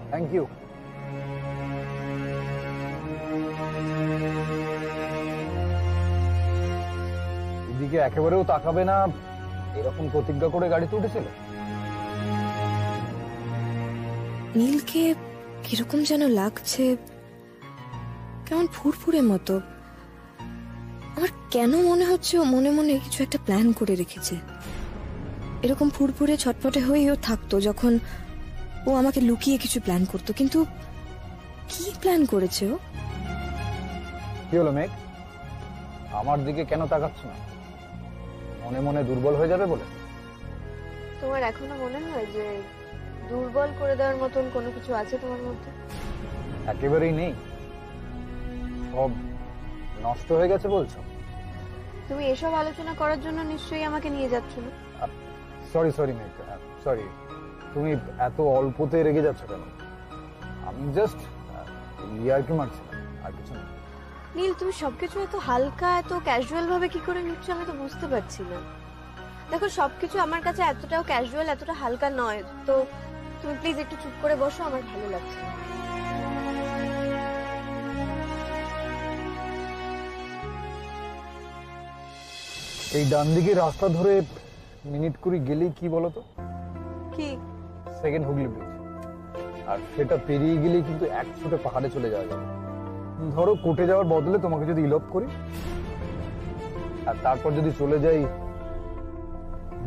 Thank you. এদিকে একেবারেও তাকাবে না এরকম প্রতিজ্ঞা করে গাড়িতে উঠেছিল? নীলকে কিরকম যেন লাগছে, কেমন ফুরফুরে মতো। আমার কেন মনে হচ্ছে ও মনে মনে কিছু একটা প্ল্যান করে রেখেছে। এরকম ফুরফুরে ছটফটে হয়েও থাকতো যখন ও আমাকে লুকিয়ে কিছু প্ল্যান করতো, কিন্তু কি প্ল্যান করেছে ও? কি হলো মেঘ, আমার দিকে কেন তাকাচ্ছ না? মনে মনে দুর্বল হয়ে যাবে বলে? তোমার এখনো মনে হয় যে দুর্বল করে দেওয়ার মতন কোনো কিছু আছে তোমার মধ্যে? একেবারেই নেই, সব নষ্ট হয়ে গেছে বলছো? তুমি এসব আলোচনা করার জন্য নিশ্চয়ই আমাকে নিয়ে যাচ্ছ না? সরি সরি মেঘ, সরি। তুমি এত অল্পতে রেগে যাচ্ছ কেন? আমি জাস্ট ইয়ার্কি মারছিলাম, আর কিছু না। নীল, তুমি সবকিছু এত হালকা এত ক্যাজুয়াল ভাবে কি করে নিচ্ছ আমি তো বুঝতে পারছি না। দেখো, সবকিছু আমার কাছে এতটাও ক্যাজুয়াল এতটা হালকা নয়, তো তুমি প্লিজ একটু চুপ করে বসো, আমার ভালো লাগছে না। এই ডান দিকে রাস্তা ধরে মিনিট কুড়ি গেলেই কি বলতো? কি? Second Hooghly bridge. আর সেটা পেরিয়ে গেলেই কিন্তু এক ছুটে পাহাড়ে চলে যাওয়া যাবে। ধরো কোর্টে যাওয়ার বদলে তোমাকে যদি ইলপ করি, আর তারপর যদি চলে যাই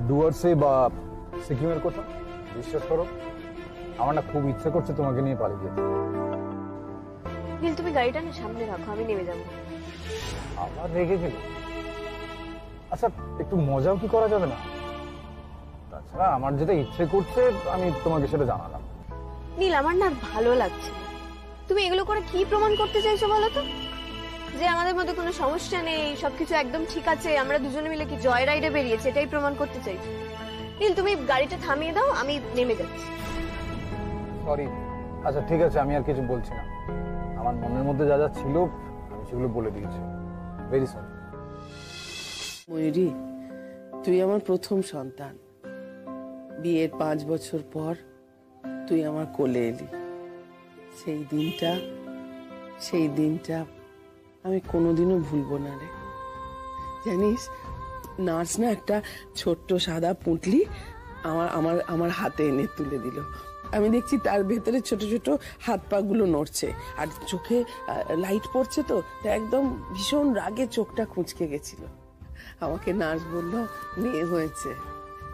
ডুয়ার্সে বা সিকিমের কোথাও, বিশ্বাস করো আমার না খুব ইচ্ছে করছে তোমাকে নিয়ে পালিয়ে যেতে। নীল, তুমি গাড়িটা না সামনে রাখো, আমি নেমে যাবো। আবার রেগে গেলে? আচ্ছা, একটু মজাও কি করা যাবে না? তাছাড়া আমার যেটা ইচ্ছে করছে আমি তোমাকে সেটা জানালাম। নীল, আমার না ভালো লাগছে না। তুমি এগুলো করে কি প্রমাণ করতে চাইছো বলো তো? যে আমাদের মধ্যে কোনো সমস্যা নেই, সবকিছু একদম ঠিক আছে, আমরা দুজনে মিলে কি জয় রাইডে বেরিয়েছি এটাই প্রমাণ করতে চাইছো? নীল, তুমি গাড়িটা থামিয়ে দাও, আমি নেমে যাচ্ছি। সরি। আচ্ছা ঠিক আছে, আমি আর কিছু বলছি না। আমার মনের মধ্যে যা যা ছিল আমি সেগুলো বলে দিয়েছি। Very sorry. ময়ূরী, তুই আমার প্রথম সন্তান। বিয়ের 5 বছর পর তুই আমার কোলে এলি। সেই দিনটা আমি কোনোদিনও ভুলবো না রে। জানিস, নার্স না একটা ছোট্ট সাদা পুঁটলি আমার হাতে এনে তুলে দিল। আমি দেখছি তার ভেতরে ছোট ছোট হাত পা গুলো নড়ছে, আর চোখে লাইট পড়ছে, তো একদম ভীষণ রাগে চোখটা কুঁচকে গেছিল। আমাকে নার্স বলল মেয়ে হয়েছে,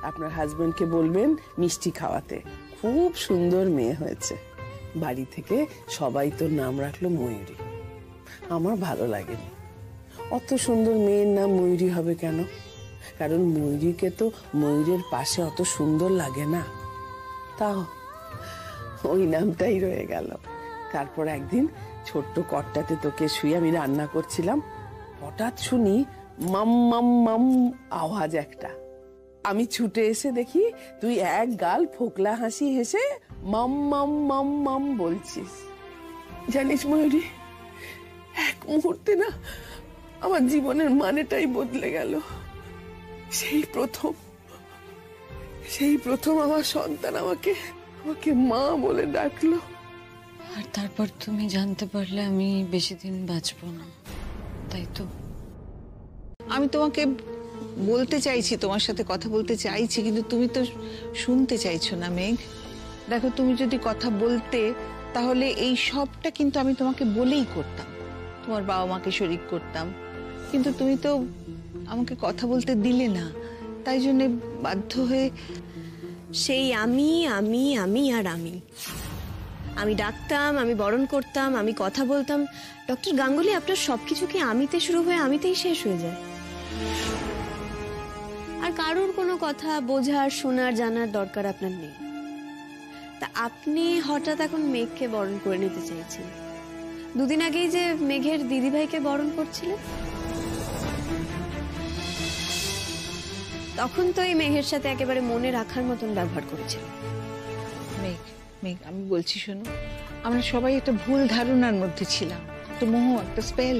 আপনার হাজবেন্ডকে বলবেন মিষ্টি খাওয়াতে, খুব সুন্দর মেয়ে হয়েছে। বাড়ি থেকে সবাই তোর নাম রাখলো ময়ূরী। আমার ভালো লাগেনি। অত সুন্দর মেয়ের নাম ময়ূরী হবে কেন? কারণ ময়ূরীকে তো ময়ূরের পাশে অত সুন্দর লাগে না, তাও ওই নামটাই রয়ে গেল। তারপর একদিন ছোট্ট কটটাতে তোকে শুয়ে আমি রান্না করছিলাম, হঠাৎ শুনি মাম মাম মাম আওয়াজ একটা। আমি ছুটে এসে দেখি তুই এক গাল ফোকলা হাসি হেসে মাম মাম মাম মাম বলছিস। জানিস ময়ূরী, এক মুহূর্তে না আমার জীবনের মানেটাই বদলে গেল। সেই প্রথম আমার সন্তান আমাকে মা বলে ডাকলো। আর তারপর তুমি জানতে পারলে আমি বেশি দিন বাঁচবো না, তাই তো? আমি তোমাকে বলতে চাইছি, তোমার সাথে কথা বলতে চাইছি, কিন্তু তুমি তো শুনতে চাইছো না মেঘ। দেখো, তুমি যদি কথা বলতে তাহলে এই সবটা কিন্তু আমি তোমাকে বলেই করতাম, তোমার বাবা মাকে শরিক করতাম, কিন্তু তুমি তো আমাকে কথা বলতে দিলে না। তাই জন্য বাধ্য হয়ে সেই আমি আমি আমি আর আমি ডাকতাম, আমি বরণ করতাম, আমি কথা বলতাম। ডক্টর গাঙ্গুলি, আপনার সবকিছু কি আমিতে শুরু হয়ে আমিতেই শেষ হয়ে যায়? আর কারোর কোনো কথা বোঝার, শোনার, জানার দরকার আপনার নেই। তা আপনি হঠাৎ এখন মেঘকে বরণ করে নিতে চাইছেন। দুদিন আগেই যে মেঘের দিদিভাইকে বরণ করছিলেন, তখন তো এই মেঘের সাথে একেবারে মনে রাখার মতন ব্যবহার করেছিল। মেঘ, আমি বলছি শোনো, আমরা সবাই একটা ভুল ধারণার মধ্যে ছিলাম। একটা মোহ, একটা স্পেল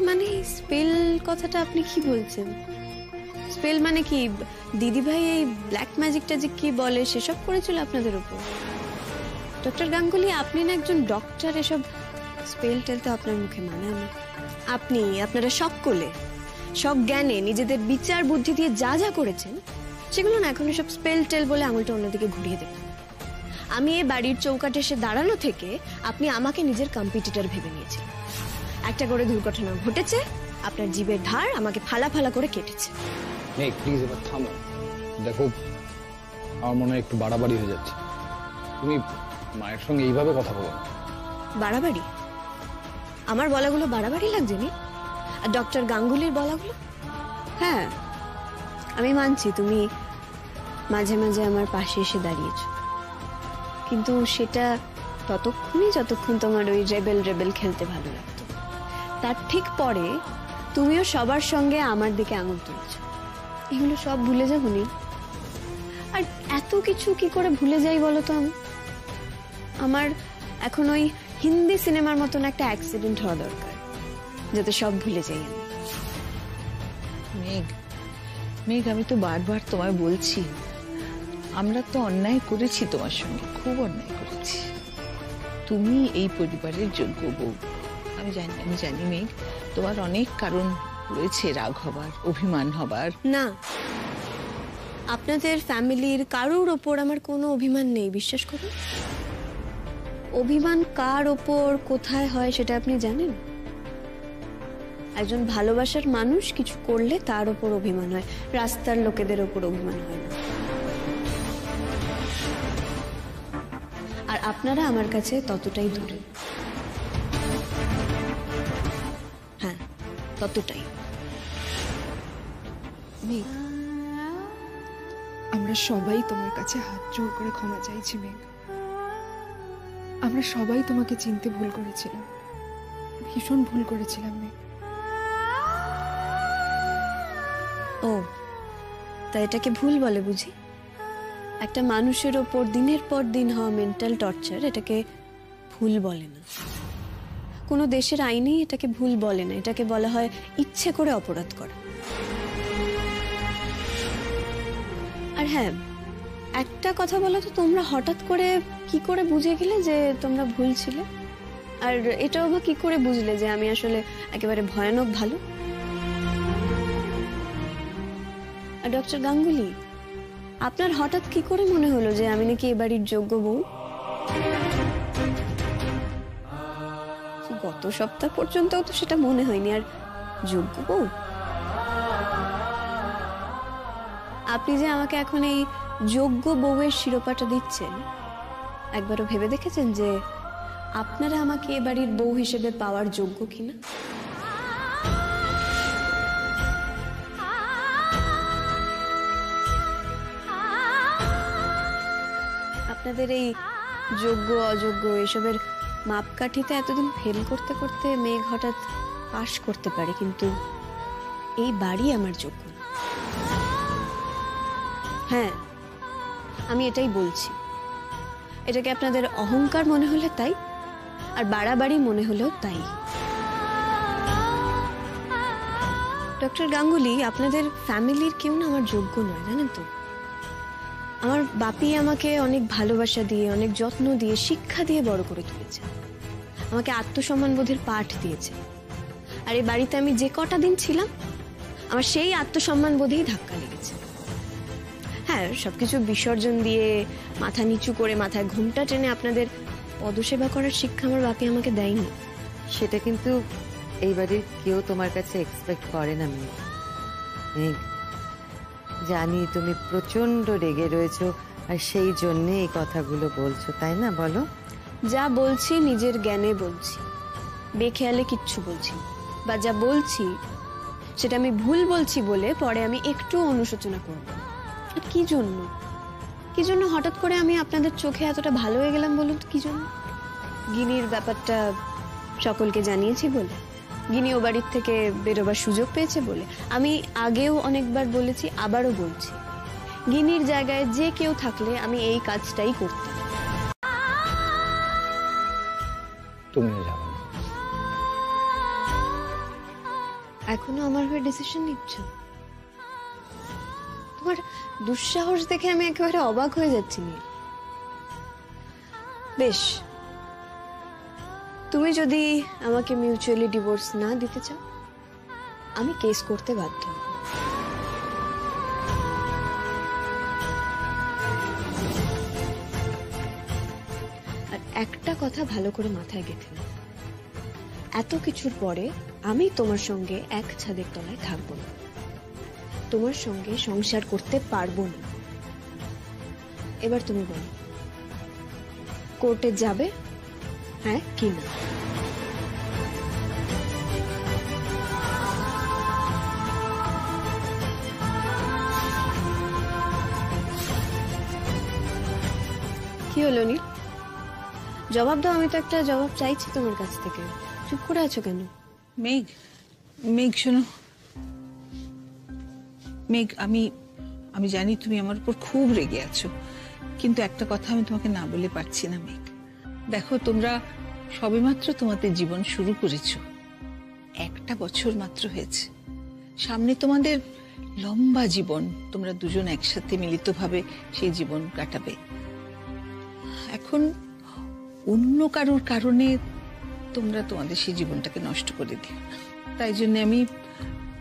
মানে স্পেল কথাটা আপনি কি বলছেন? স্পেল মানে কি? দিদিভাই এই ব্ল্যাক ম্যাজিক ট্যাজিক কি বলে সেসব করেছিল আপনাদের উপর? ডক্টর গাঙ্গুলি, আপনি না একজন ডক্টর, এসব স্পেল টেল তো আপনার মুখে মানে না। আপনারা সকলে সব জ্ঞানে নিজেদের বিচার বুদ্ধি দিয়ে যা যা করেছেন সেগুলো না এখন সব স্পেল টেল বলে আঙুলটা অন্যদিকে ঘুরিয়ে দেবেন। আমি এই বাড়ির চৌকাঠে এসে দাঁড়ানো থেকে আপনি আমাকে নিজের কম্পিটিটর ভেবে নিয়েছেন। একটা করে দুর্ঘটনা ঘটেছে, আপনার জীবের ধার আমাকে ফালা ফালা করে কেটেছে। প্লিজ এবার থামো। দেখো, আমার মনে হয় একটু বাড়াবাড়ি হয়ে যাচ্ছে। তুমি মায়ের সঙ্গে এইভাবে কথা বলো না। বাড়াবাড়ি? আমার বলাগুলো বাড়াবাড়ি লাগছে নি? আর ডক্টর গাঙ্গুলির বলাগুলো? হ্যাঁ, আমি মানছি তুমি মাঝে মাঝে আমার পাশে এসে দাঁড়িয়েছ, কিন্তু সেটা ততক্ষণই যতক্ষণ তোমার ওই রেবেল খেলতে ভালো লাগতো। তার ঠিক পরে তুমিও সবার সঙ্গে আমার দিকে আঙুল তুলছ। এগুলো সব ভুলে যাবো নি? আর এত কিছু কি করে ভুলে যাই বলো তো? আমার এখন ওই হিন্দি সিনেমার মতন একটা অ্যাক্সিডেন্ট হওয়া দরকার, যাতে সব ভুলে যাই আমি। মেঘ, আমি তো বারবার তোমায় বলছি, আমরা তো অন্যায় করেছি তোমার সঙ্গে, খুব অন্যায় করেছি। তুমি এই পরিবারের যোগ্য বউ। আমি জানি মেঘ, তোমার অনেক কারণ রয়েছে রাগ হবার, অভিমান হবার। না, আপনাদের ফ্যামিলির কারোর ওপর আমার কোনো অভিমান নেই, বিশ্বাস করুন। অভিমান কার ওপর কোথায় হয় সেটা আপনি জানেন? একজন ভালোবাসার মানুষ কিছু করলে তার ওপর অভিমান হয়, রাস্তার লোকেদের ওপর অভিমান হয় না। আর আপনারা আমার কাছে ততটাই দূরে। হ্যাঁ, ততটাই। মেঘ, আমরা সবাই তোমার কাছে হাত জোর করে ক্ষমা চাইছি মেঘ। আমরা সবাই তোমাকে চিনতে ভুল করেছিলাম, ভীষণ ভুল করেছিলাম মেঘ। ও, তা এটাকে ভুল বলে বুঝি? একটা মানুষের ওপর দিনের পর দিন হওয়া মেন্টাল টর্চার, এটাকে ভুল বলে না। কোনো দেশের আইনেই এটাকে ভুল বলে না, এটাকে বলা হয় ইচ্ছে করে অপরাধ করা। আর হ্যাঁ, একটা কথা বলো তো, তোমরা হঠাৎ করে কি করে বুঝে গেলে যে তোমরা ভুল ছিলে? আর এটাও বা কি করে বুঝলে যে আমি আসলে একেবারে ভয়ানক ভালো? আর ডক্টর গাঙ্গুলি, আপনার হঠাৎ কি করে মনে হলো যে আমি নাকি এ বাড়ির যোগ্য বউ? গত সপ্তাহ পর্যন্ত তো সেটা মনে হয়নি। আর যোগ্য বউ? আপনি যে আমাকে এখন এই যোগ্য বউয়ের শিরোপাটা দিচ্ছেন, একবারও ভেবে দেখেছেন যে আপনারা আমাকে এ বাড়ির বউ হিসেবে পাওয়ার যোগ্য কিনা? আপনাদের এই যোগ্য অযোগ্য এসবের মাপকাঠিতে এতদিন ফেল করতে করতে মেঘ হঠাৎ পাশ করতে পারে, কিন্তু এই বাড়ি আমার যোগ্য না। হ্যাঁ, আমি এটাই বলছি। এটাকে আপনাদের অহংকার মনে হলে তাই, আর বাড়াবাড়ি মনে হলেও তাই। ডক্টর গাঙ্গুলি, আপনাদের ফ্যামিলির কেউ না আমার যোগ্য নয়, জানেন তো। আমার বাপি আমাকে অনেক ভালোবাসা দিয়ে, অনেক যত্ন দিয়ে, শিক্ষা দিয়ে বড় করে তুলেছে। আমাকে আত্মসম্মান বোধের পাঠ দিয়েছে। আর এই বাড়িতে আমি যে কটা দিন ছিলাম, আমার সেই আত্মসম্মান বোধেই ধাক্কা লেগেছে। হ্যাঁ, সবকিছু বিসর্জন দিয়ে, মাথা নিচু করে, মাথায় ঘুমটা টেনে আপনাদের পদসেবা করার শিক্ষা আমার বাপি আমাকে দেয়নি। সেটা কিন্তু এই বাড়ির কেউ তোমার কাছে এক্সপেক্ট করে না। মেঘ, জানি তুমি প্রচন্ড রেগে রয়েছো, আর সেই জন্য এই কথাগুলো বলছো, তাই না? বলো। যা বলছি নিজের জ্ঞানে বলছি, বেখেয়ালে কিচ্ছু বলছি না। বা যা বলছি সেটা আমি ভুল বলছি বলে পরে আমি একটু অনুশোচনা করব। আর কি জন্য হঠাৎ করে আমি আপনাদের চোখে এতটা ভালো হয়ে গেলাম বলুন তো? কি জন্য? গিনির ব্যাপারটা সকলকে জানিয়েছি বলে, গিনি ও বাড়ির থেকে বেরোবার সুযোগ পেয়েছে বলে। আমি আগেও অনেকবার বলেছি, আবারও বলছি, গিনির জায়গায় যে কেউ থাকলে আমি এই কাজটাই করতাম। তুমিও যাবে না? এখনো আমার হয়ে ডিসিশন নিচ্ছ? তোমার দুঃসাহস দেখে আমি একেবারে অবাক হয়ে যাচ্ছি। বেশ, তুমি যদি আমাকে মিউচুয়ালি ডিভোর্স না দিতে চাও, আমি কেস করতে বাধ্য। আর একটা কথা ভালো করে মাথায় গেঁথে নাও, এত কিছুর পরে আমি তোমার সঙ্গে এক ছাদের তলায় থাকবো না, তোমার সঙ্গে সংসার করতে পারবো না। এবার তুমি বলো, কোর্টে যাবে হ্যাঁ কি না? কি হলো নীল? জবাব দাও, আমি তো একটা জবাব চাইছি তোমার কাছ থেকে। চুপ করে আছো কেন? মেঘ শোনো, মেঘ, আমি জানি তুমি আমার উপর খুব রেগে আছো, কিন্তু একটা কথা আমি তোমাকে না বলে পারছি না। মেঘ, দেখো, তোমরা সবেমাত্র তোমাদের জীবন শুরু করেছো, 1 বছর মাত্র হয়েছে। সামনে তোমাদের লম্বা জীবন, তোমরা দুজন একসাথে মিলিতভাবে সেই জীবন কাটাবে। এখন অন্য কারোর কারণে তোমরা তোমাদের সেই জীবনটাকে নষ্ট করে দিও না। তাই জন্য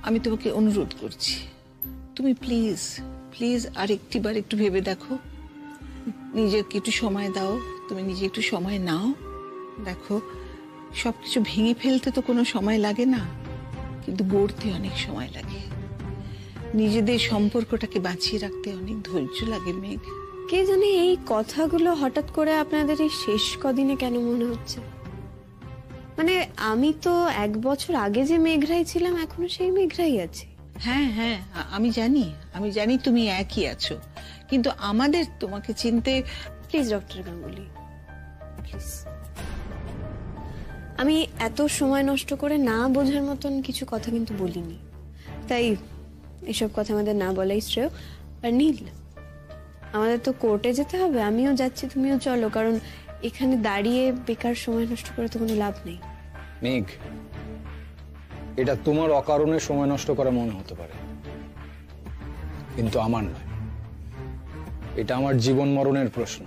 আমি তোমাকে অনুরোধ করছি, তুমি প্লিজ প্লিজ আর একটিবার একটু ভেবে দেখো, নিজেকে একটু সময় দাও, তুমি নিজে একটু সময় নাও। দেখো, সবকিছু ভেঙে ফেলতে তো কোনো সময় লাগে না, কিন্তু গড়তে অনেক সময় লাগে। নিজেদের সম্পর্কটাকে বাঁচিয়ে রাখতে অনেক ধৈর্য লাগে। মেঘ, কে জানে এই কথাগুলো হঠাৎ করে আপনাদের এই শেষ কদিনে কেন মনে হচ্ছে? মানে আমি তো 1 বছর আগে যে মেঘরাই ছিলাম, এখনো সেই মেঘরাই আছি। হ্যাঁ হ্যাঁ, আমি জানি তুমি একই আছো, কিন্তু আমাদের তোমাকে চিনতে। Please doctor Ganguly, please. আমি এত সময় নষ্ট করে না বোঝার মতন কিছু কথা কিন্তু বলিনি, তাই এসব কথা আমাদের না বলাই শ্রেয়। আর নীল, আমাদের তো কোর্টে যেতে হবে, আমিও যাচ্ছি, তুমিও চলো, কারণ এখানে দাঁড়িয়ে বেকার সময় নষ্ট করে তো কোনো লাভ নেই। মেঘ, এটা তোমার অকারণে সময় নষ্ট করা মনে হতে পারে, কিন্তু আমার নয়। এটা আমার জীবন মরণের প্রশ্ন।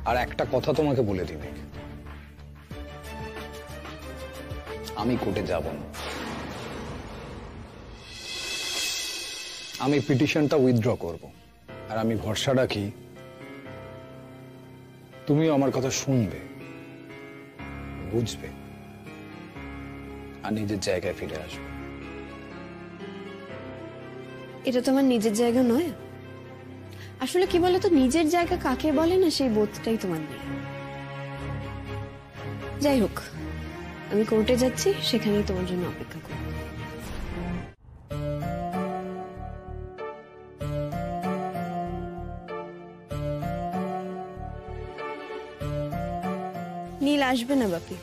আর একটা কথা তোমাকে বলে দিই মেঘ, আমি কোর্টে যাব না। আমি পিটিশনটা উইথড্র করব, আর আমি ভরসা রাখি তুমিও আমার কথা শুনবে, বুঝবে, আর নিজের জায়গায় ফিরে আসবে। এটা তোমার নিজের জায়গা নয়। আসলে কি বলতো, নিজের জায়গা কাকে বলে না, সেই বোধটাই তোমার নেই। যাই হোক, আমি কোর্টে যাচ্ছি, সেখানেই তোমার জন্য অপেক্ষা করব। নীল আসবে না বাপি,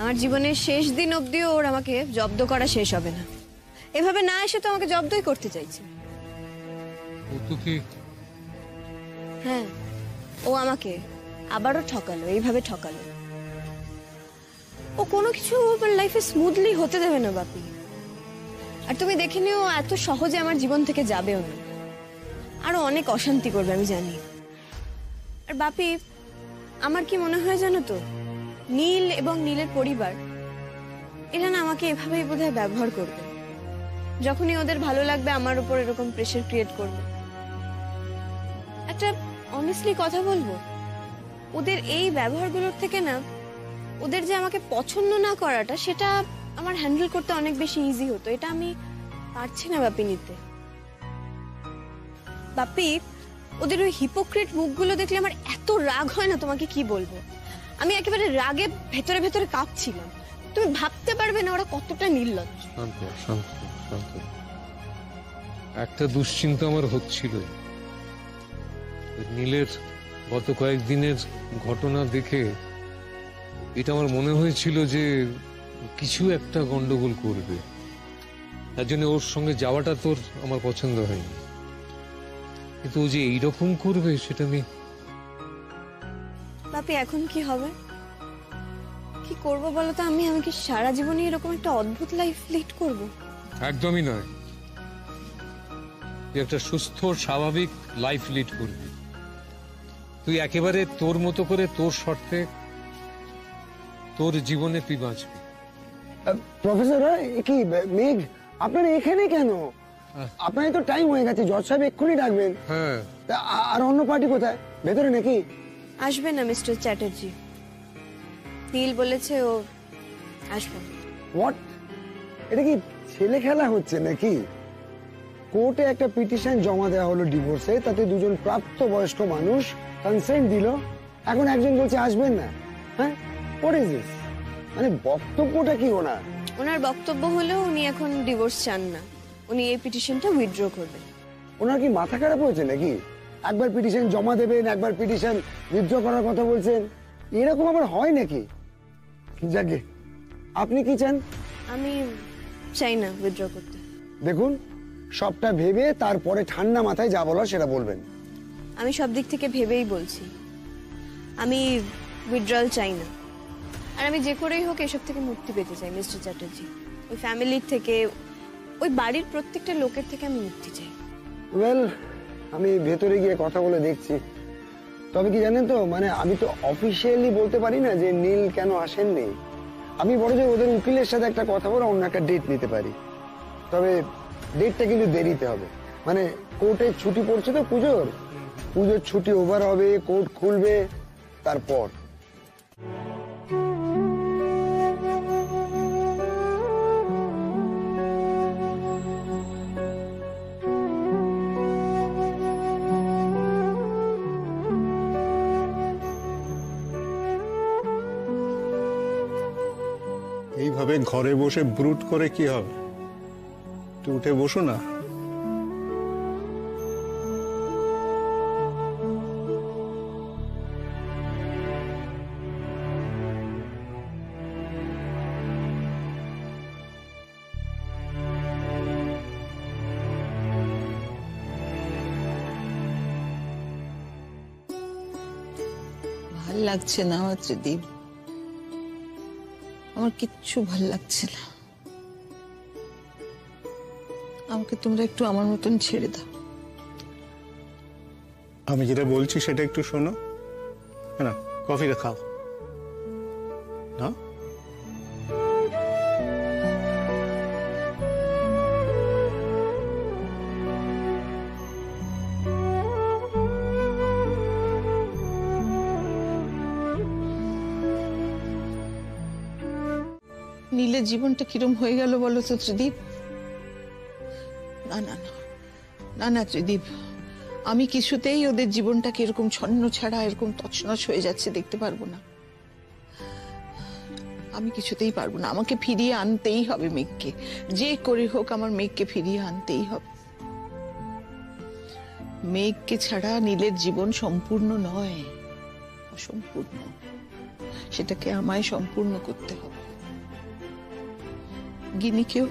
আমার জীবনের শেষ দিন অবধিও ওর আমাকে জব্দ করা শেষ হবে না। এভাবে না এসে তো আমাকে জব্দই করতে চাইছে। ও তো কি? হ্যাঁ, ও আমাকে আবারও ঠকালো, এইভাবে ঠকালো। ও কোনো কিছু ওর লাইফে স্মুথলি হতে দেবে না বাপি। আর তুমি দেখে নিও, এত সহজে আমার জীবন থেকে যাবেও না, আরো অনেক অশান্তি করবে আমি জানি। আর বাপি, আমার কি মনে হয় জানো তো, নীল এবং নীলের পরিবার এরা না আমাকে এভাবেই বোধহয় ব্যবহার করবে। যখনই ওদের ভালো লাগবে আমার উপর এরকম প্রেশার ক্রিয়েট করবে। একটা অনেস্টলি কথা বলবো, ওদের এই ব্যবহারগুলোর থেকে না ওদের যে আমাকে পছন্দ না করাটা, সেটা আমার হ্যান্ডেল করতে অনেক বেশি ইজি হতো। এটা আমি পারছি না বাপি নিতে। বাপি, ওদের ওই হিপোক্রিট মুখগুলো দেখলে আমার এত রাগ হয় না, তোমাকে কি বলবো। আমি একেবারে রাগে ভেতরে ভেতরে কাঁপছিলাম। তুমি ভাবতে পারবে না ওরা কতটা নির্লজ্জ। শান্ত শান্ত শান্ত। একটা দুশ্চিন্তা আমার হচ্ছিল, নীলের গত কয়েকদিনের ঘটনা দেখে এটা আমার মনে হয়েছিল যে কিছু একটা গন্ডগোল করবে। তার জন্য ওর সঙ্গে যাওয়াটা তোর আমার পছন্দ হয়নি, কিন্তু ও যে এইরকম করবে সেটা আমি। বাপি, এখন কি হবে, কি করবো বলো তো? আমি কি সারা জীবনে এরকম একটা অদ্ভুত লাইফ লিড করব? একদমই নয়। তুই একটা সুস্থ স্বাভাবিক লাইফ লিড করবি। তুই একেবারে তোর মতো করে, তোর শর্তে, তোর জীবনে তুই বাঁচবি। প্রফেসর, কি মেঘ আপনারা এখানে কেন? আপনার তো টাইম হয়ে গেছে, জজ সাহেব এক্ষুনি ডাকবেন। হ্যাঁ, আর অন্য পার্টি কোথায়? ভেতরে নাকি? আসবে না মিস্টার চ্যাটার্জি, নীল বলেছে ও আসবে। হোয়াট? এটা কি ছেলে খেলা হচ্ছে নাকি? কোর্টে একটা পিটিশন জমা দেওয়া হলো ডিভোর্সে, তাতে দুজন প্রাপ্তবয়স্ক মানুষ কনসেন্ট দিল, এখন একজন বলছে আসবেন না। হ্যাঁ, হোয়াট ইজ দিস? মানে বক্তব্যটা কি ওনার? ওনার বক্তব্য হলো উনি এখন ডিভোর্স চান না, উনি এই পিটিশনটা উইথড্র করবেন। ওনার কি মাথা খারাপ হয়েছে নাকি? একবার পিটিশন জমা দেবেন, একবার পিটিশন উইথড্র করার কথা বলছেন, এরকম আবার হয় নাকি? যাকে আপনি কি চান? আমি চাই না উইথড্র করতে। দেখুন, সবটা ভেবে তারপরে ঠান্ডা মাথায় যা বলার সেটা বলবেন। আমি সব দিক থেকে ভেবেই বলছি, আমি উইথড্রল চাই না। আর আমি যে করেই হোক এসব থেকে মুক্তি পেতে চাই মিস্টার চ্যাটার্জি। ওই ফ্যামিলির থেকে, ওই বাড়ির প্রত্যেকটা লোকের থেকে আমি মুক্তি চাই। ওয়েল, আমি ভেতরে গিয়ে কথা বলে দেখছি। তবে কি জানেন তো, মানে আমি তো অফিসিয়ালি বলতে পারি না যে নীল কেন আসেননি। আমি বড় যে ওদের উকিলের সাথে একটা কথা বলে অন্য একটা ডেট নিতে পারি। তবে ডেটটা কিন্তু দেরিতে হবে, মানে কোর্টের ছুটি পড়ছে তো, পুজোর ছুটি ওভার হবে, কোর্ট খুলবে, তারপর। এইভাবে ঘরে বসে ব্রুট করে কি হবে? একটু উঠে বসো না। ভাল লাগছে না আমার ত্রিদীপ, আমার কিচ্ছু ভাল লাগছে না। আমাকে তোমরা একটু আমার মতন ছেড়ে দাও। আমি যেটা বলছি সেটা একটু শোনো না, কফিটা খাও না। নীলের জীবনটা কিরম হয়ে গেল বলো তো ত্রিদীপ? না না না না না ত্রিদীপ, আমি কিছুতেই ওদের জীবনটাকে এরকম ছন্ন ছাড়া, এরকম তছনছ হয়ে যাচ্ছে দেখতে পারবো না। আমি কিছুতেই পারবো না। আমাকে ফিরিয়ে আনতেই হবে মেঘকে, যে করে হোক আমার মেঘকে ফিরিয়ে আনতেই হবে। মেঘকে ছাড়া নীলের জীবন সম্পূর্ণ নয়, অসম্পূর্ণ। সেটাকে আমায় সম্পূর্ণ করতে হবে। গিনিকেও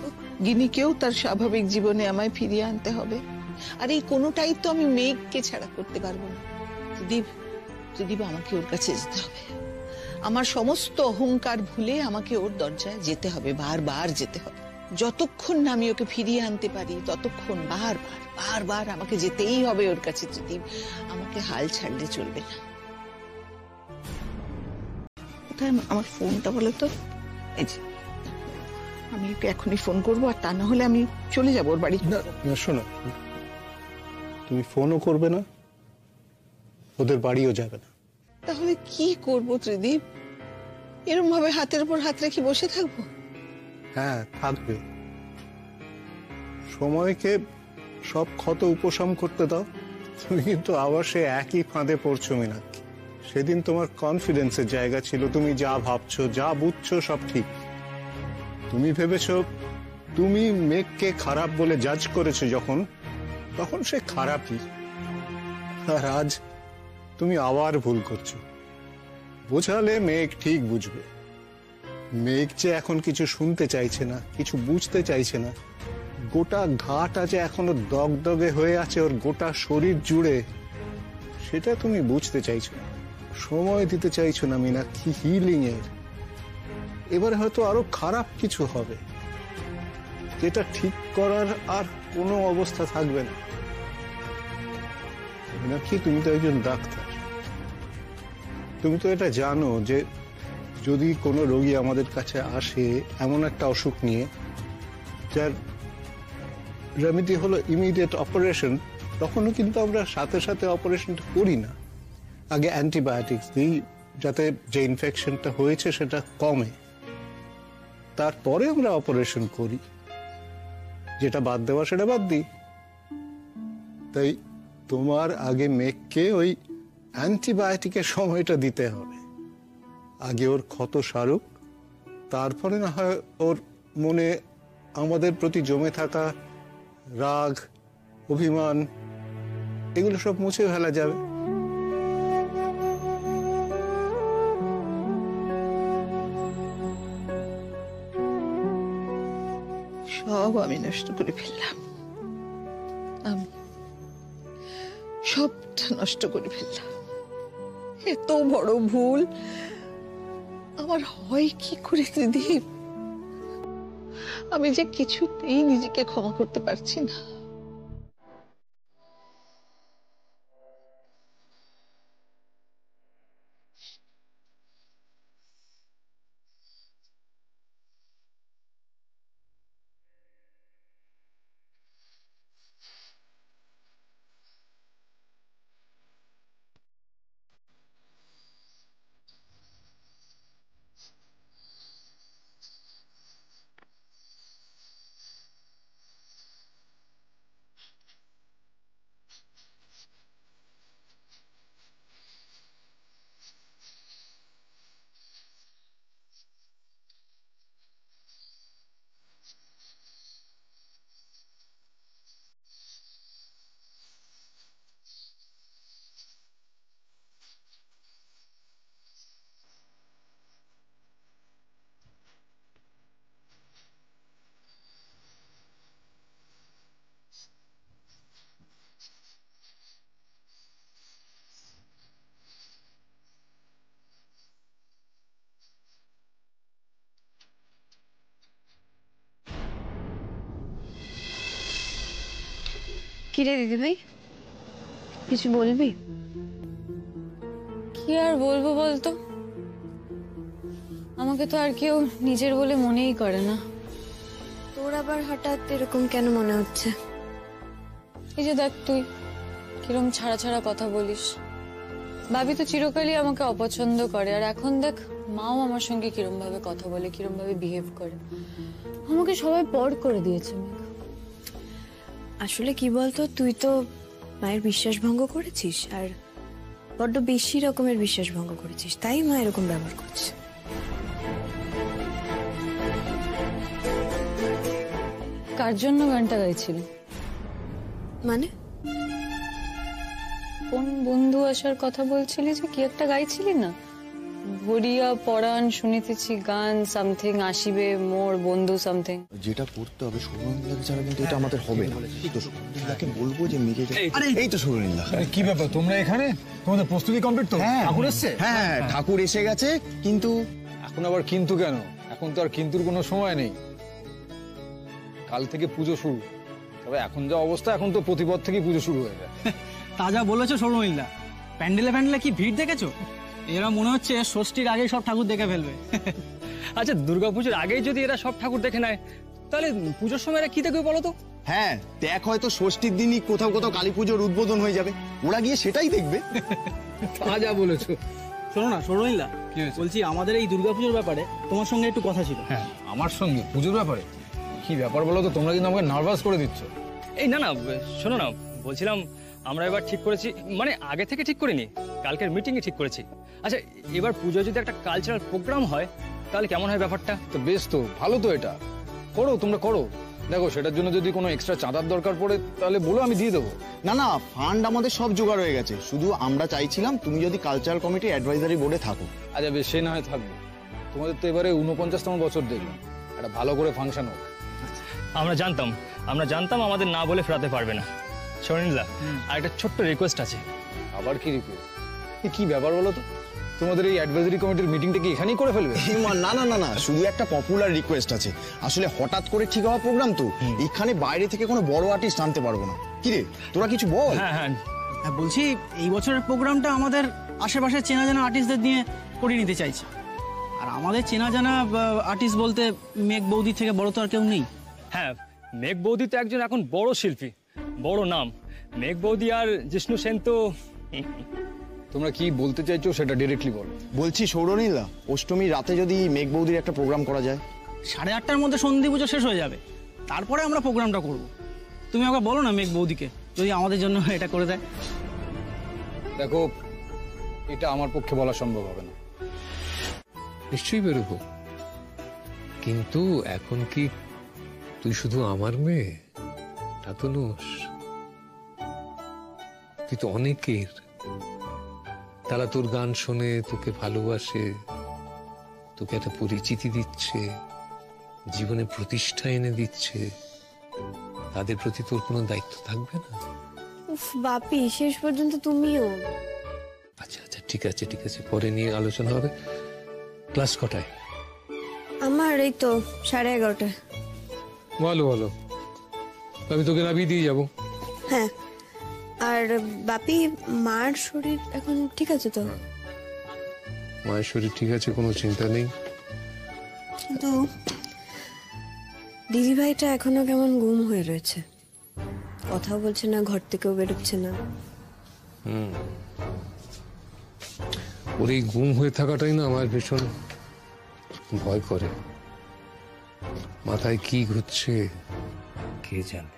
গিনিকেও তার স্বাভাবিক জীবনে আমায় ফিরিয়ে আনতে হবে। আর এই কোনোটাই তো আমি মেঘকে ছাড়া করতে পারবো না। ত্রিদীপ, ত্রিদীপ, আমাকে ওর কাছে যেতে হবে। আমার সমস্ত অহংকার ভুলে আমাকে ওর দরজায় যেতে হবে, বারবার যেতে হবে। যতক্ষণ না আমি ওকে ফিরিয়ে আনতে পারি ততক্ষণ বারবার বারবার আমাকে যেতেই হবে ওর কাছে। ত্রিদীপ, আমাকে হাল ছাড়লে চলবে না। কোথায় আমার ফোনটা বলো তো? এই যে, আমি ওকে এখনই ফোন করবো, আর তা না হলে আমি চলে যাবো ওর বাড়ি। না শোনো, তুমি ফোনও করবে না, ওদের বাড়িও যাবে না। তাহলে কি করবো ত্রিদীপ? এরকম ভাবে হাতের উপর হাত রেখে বসে থাকবো? হ্যাঁ, থাকবে। সময়কে সব ক্ষত উপশম করতে দাও। তুমি কিন্তু আবার সে একই ফাঁদে পড়ছো মীনাক্ষী। সেদিন তোমার কনফিডেন্সের জায়গা ছিল, তুমি যা ভাবছো যা বুঝছো সব ঠিক। তুমি ভেবেছো তুমি মেঘকে খারাপ বলে জাজ করেছো যখন, তখন সে খারাপই। আর আজ তুমি আবার ভুল করছো। বোঝালে মেঘ ঠিক বুঝবে। মেঘ যে এখন কিছু শুনতে চাইছে না, কিছু বুঝতে চাইছে না। গোটা ঘাটা যে এখনো দগদগে হয়ে আছে ওর গোটা শরীর জুড়ে, সেটা তুমি বুঝতে চাইছো না, সময় দিতে চাইছো না মীনাক্ষী হিলিং এর। এবারে হয়তো আরো খারাপ কিছু হবে, যেটা ঠিক করার আর কোনো অবস্থা থাকবে না। মীনাক্ষী, তুমি তো একজন ডাক্তার, তুমি তো এটা জানো যে যদি কোনো রোগী আমাদের কাছে আসে এমন একটা অসুখ নিয়ে যার রেমেডি হলো ইমিডিয়েট অপারেশন, তখনও কিন্তু আমরা সাথে সাথে অপারেশনটা করি না। আগে অ্যান্টিবায়োটিক্স দিই যাতে যে ইনফেকশনটা হয়েছে সেটা কমে, তারপরে আমরা অপারেশন করি। যেটা বাদ দেওয়া সেটা বাদ দিই। তাই তোমার আগে মেঘকে ওই অ্যান্টিবায়োটিকের সময়টা দিতে হবে। আগে ওর ক্ষত সারুক, তারপরে না হয় ওর মনে আমাদের প্রতি জমে থাকা রাগ, অভিমান, এগুলো সব মুছে ফেলা যাবে। সব আমি নষ্ট করে ফেললাম, আমি সবটা নষ্ট করে ফেললাম। এত বড় ভুল আমার হয় কি করে ত্রিদীপ? আমি যে কিছুতেই নিজেকে ক্ষমা করতে পারছি না। কিরে দিদি ভাই, কিছু বলবি? কি আর বলবো বলতো, আমাকে তো আর কেউ নিজের বলে মনেই করে না। তোর আবার হঠাৎ এরকম কেন মনে হচ্ছে? এই যে দেখ, তুই কিরম ছাড়া ছাড়া কথা বলিস। ভাবি তো চিরকালই আমাকে অপছন্দ করে, আর এখন দেখ মাও আমার সঙ্গে কিরম ভাবে কথা বলে, কিরম ভাবে বিহেভ করে। আমাকে সবাই পর করে দিয়েছে। আসলে কি বলতো, তুই তো মায়ের বিশ্বাস ভঙ্গ করেছিস, আর বড্ড বেশি রকমের বিশ্বাস ভঙ্গ করেছিস, তাই মা এরকম ব্যবহার করছে। কার জন্য গানটা গাইছিলি? মানে কোন বন্ধু আসার কথা বলছিলি যে কি একটা গাইছিলি না? ভরিয়া পড়ান শুনিতেছি গান সামথিং আসিবে মোর বন্ধু সামথিং। যেটা করতে হবে সৌরনীলাকে ছাড়া কিন্তু এটা আমাদের হবে না। তো সৌরনীলাকে বলবো যে নিজে এই তো সৌরনীলা। কি ব্যাপার তোমরা এখানে? তোমাদের প্রস্তুতি কমপ্লিট তো? ঠাকুর এসছে? হ্যাঁ ঠাকুর এসে গেছে, কিন্তু এখন আবার কিন্তু কেন? এখন তো আর কিন্তুর কোনো সময় নেই, কাল থেকে পুজো শুরু। তবে এখন যা অবস্থা, এখন তো প্রতিপদ থেকে পুজো শুরু হয়ে যায়। তাজা বলেছো সৌরনীলা, প্যান্ডেলে কি ভিড় দেখেছো? এরা মনে হচ্ছে ষষ্ঠীর আগেই সব ঠাকুর দেখে ফেলবে। আচ্ছা, দুর্গাপুজোর আগেই যদি এরা সব ঠাকুর দেখে নেয়, তাহলে পুজোর সময় এরা কি দেখবে বলো তো? হ্যাঁ দেখ, হয়তো ষষ্ঠীর দিনই কোথাও কোথাও কালী পুজোর উদ্বোধন হয়ে যাবে, ওরা গিয়ে সেটাই দেখবে। তাজা বলেছো। শোনো না সৌরনীলা, বলছি আমাদের এই দুর্গাপুজোর ব্যাপারে তোমার সঙ্গে একটু কথা ছিল। হ্যাঁ, আমার সঙ্গে পুজোর ব্যাপারে কি ব্যাপার বলো তো? তোমরা কিন্তু আমাকে নার্ভাস করে দিচ্ছ। এই না না, শোনো না, বলছিলাম আমরা এবার ঠিক করেছি, মানে আগে থেকে ঠিক করিনি, কালকের মিটিংয়ে ঠিক করেছি। আচ্ছা, এবার পুজোয় যদি একটা কালচারাল প্রোগ্রাম হয় তাহলে কেমন হয় ব্যাপারটা? তো বেশ, তো ভালো তো, এটা করো, তোমরা করো। দেখো, সেটার জন্য যদি কোনো এক্সট্রা চাঁদার দরকার পড়ে তাহলে বলো, আমি দিয়ে দেবো। না না, ফান্ড আমাদের সব জোগাড় হয়ে গেছে, শুধু আমরা চাইছিলাম তুমি যদি কালচারাল কমিটি অ্যাডভাইজারি বোর্ডে থাকো। আচ্ছা বেশ, সে না হয় থাকবো। তোমাদের তো এবারে 49তম বছর দেখলাম, একটা ভালো করে ফাংশন হোক। আমরা জানতাম আমাদের না বলে ফেরাতে পারবে না। সৌরনীলা, আর একটা ছোট্ট রিকোয়েস্ট আছে। আবার কি রিকোয়েস্ট? কি ব্যাপার বলো তো? তোমাদের এই অ্যাডভাইজারি কমিটির মিটিংটা কি এখানেই করে ফেলবে? না না না না, শুধু একটা পপুলার রিকোয়েস্ট আছে। আসলে হঠাৎ করে ঠিক হওয়া প্রোগ্রাম তো, এখানে বাইরে থেকে কোনো বড় আর্টিস্ট আনতে পারবো না। কি রে, তোরা কিছু বল। হ্যাঁ, বলছি এই বছরের প্রোগ্রামটা আমাদের আশেপাশে চেনা জানা আর্টিস্টদের নিয়ে করে নিতে চাইছি। আর আমাদের চেনা জানা আর্টিস্ট বলতে মেঘ বৌদি থেকে বড় তো আর কেউ নেই। হ্যাঁ, মেঘ বৌদি তো একজন এখন বড় শিল্পী, বড় নাম। মেঘ বৌদি আর জিষ্ণু সেন তো। তোমরা কি বলতে চাইছো সেটা ডিরেক্টলি বলো। বলছি সৌরনীলা, অষ্টমী রাতে যদি মেঘ বৌদির একটা প্রোগ্রাম করা যায়। 8:30টার মধ্যে সন্ধি পুজো শেষ হয়ে যাবে, তারপরে আমরা প্রোগ্রামটা করব। তুমি একবার বলো না মেঘ বৌদিকে যদি আমাদের জন্য এটা করে দেয়। দেখো, এটা আমার পক্ষে বলা সম্ভব হবে না। নিশ্চয়ই বেরোবো, কিন্তু এখন কি তুই শুধু আমার মেয়ে? তা তো নোস, তুই তো অনেকের। তারা তোর গান শোনে, তোকে ভালোবাসে, তোকে একটা পরিচিতি দিচ্ছে, জীবনে প্রতিষ্ঠা এনে দিচ্ছে। তাদের প্রতি তোর কোনো দায়িত্ব থাকবে না? উফ বাপি, শেষ পর্যন্ত তুমিও। আচ্ছা, ঠিক আছে, পরে নিয়ে আলোচনা হবে। ক্লাস কটায়? আমার এই তো 11:30টায়। ভালো, আমি তোকে নামিয়ে দিয়ে যাবো। হ্যাঁ, আর বাপি, মার শরীর এখন ঠিক আছে তো? মায়ের শরীর ঠিক আছে, কোনো চিন্তা নেই। কিন্তু দিদিভাইটা এখনো কেমন গুম হয়ে রয়েছে, কথাও বলছে না, ঘর থেকেও বেরোচ্ছে না। ওর এই গুম হয়ে থাকাটাই না আমার ভীষণ ভয় করে। মাথায় কি ঘুরছে কে জানে।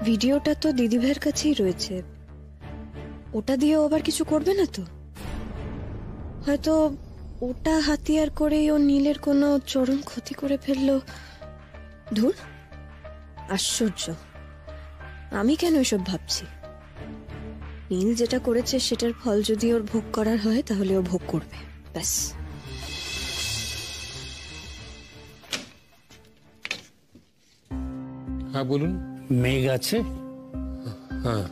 ভিডিওটা তো দিদিভাইয়ের কাছেই রয়েছে, ওটা দিয়েও আবার কিছু করবে না তো? হয়তো ওটা হাতিয়ার করেই ও নীলের কোনো চরম ক্ষতি করে ফেললো। ধুর, আশ্চর্য, আমি কেন এসব ভাবছি? নীল যেটা করেছে সেটার ফল যদি ওর ভোগ করার হয় তাহলে ও ভোগ করবে, ব্যাস। হ্যাঁ বলুন। মেঘ আছে? হ্যাঁ,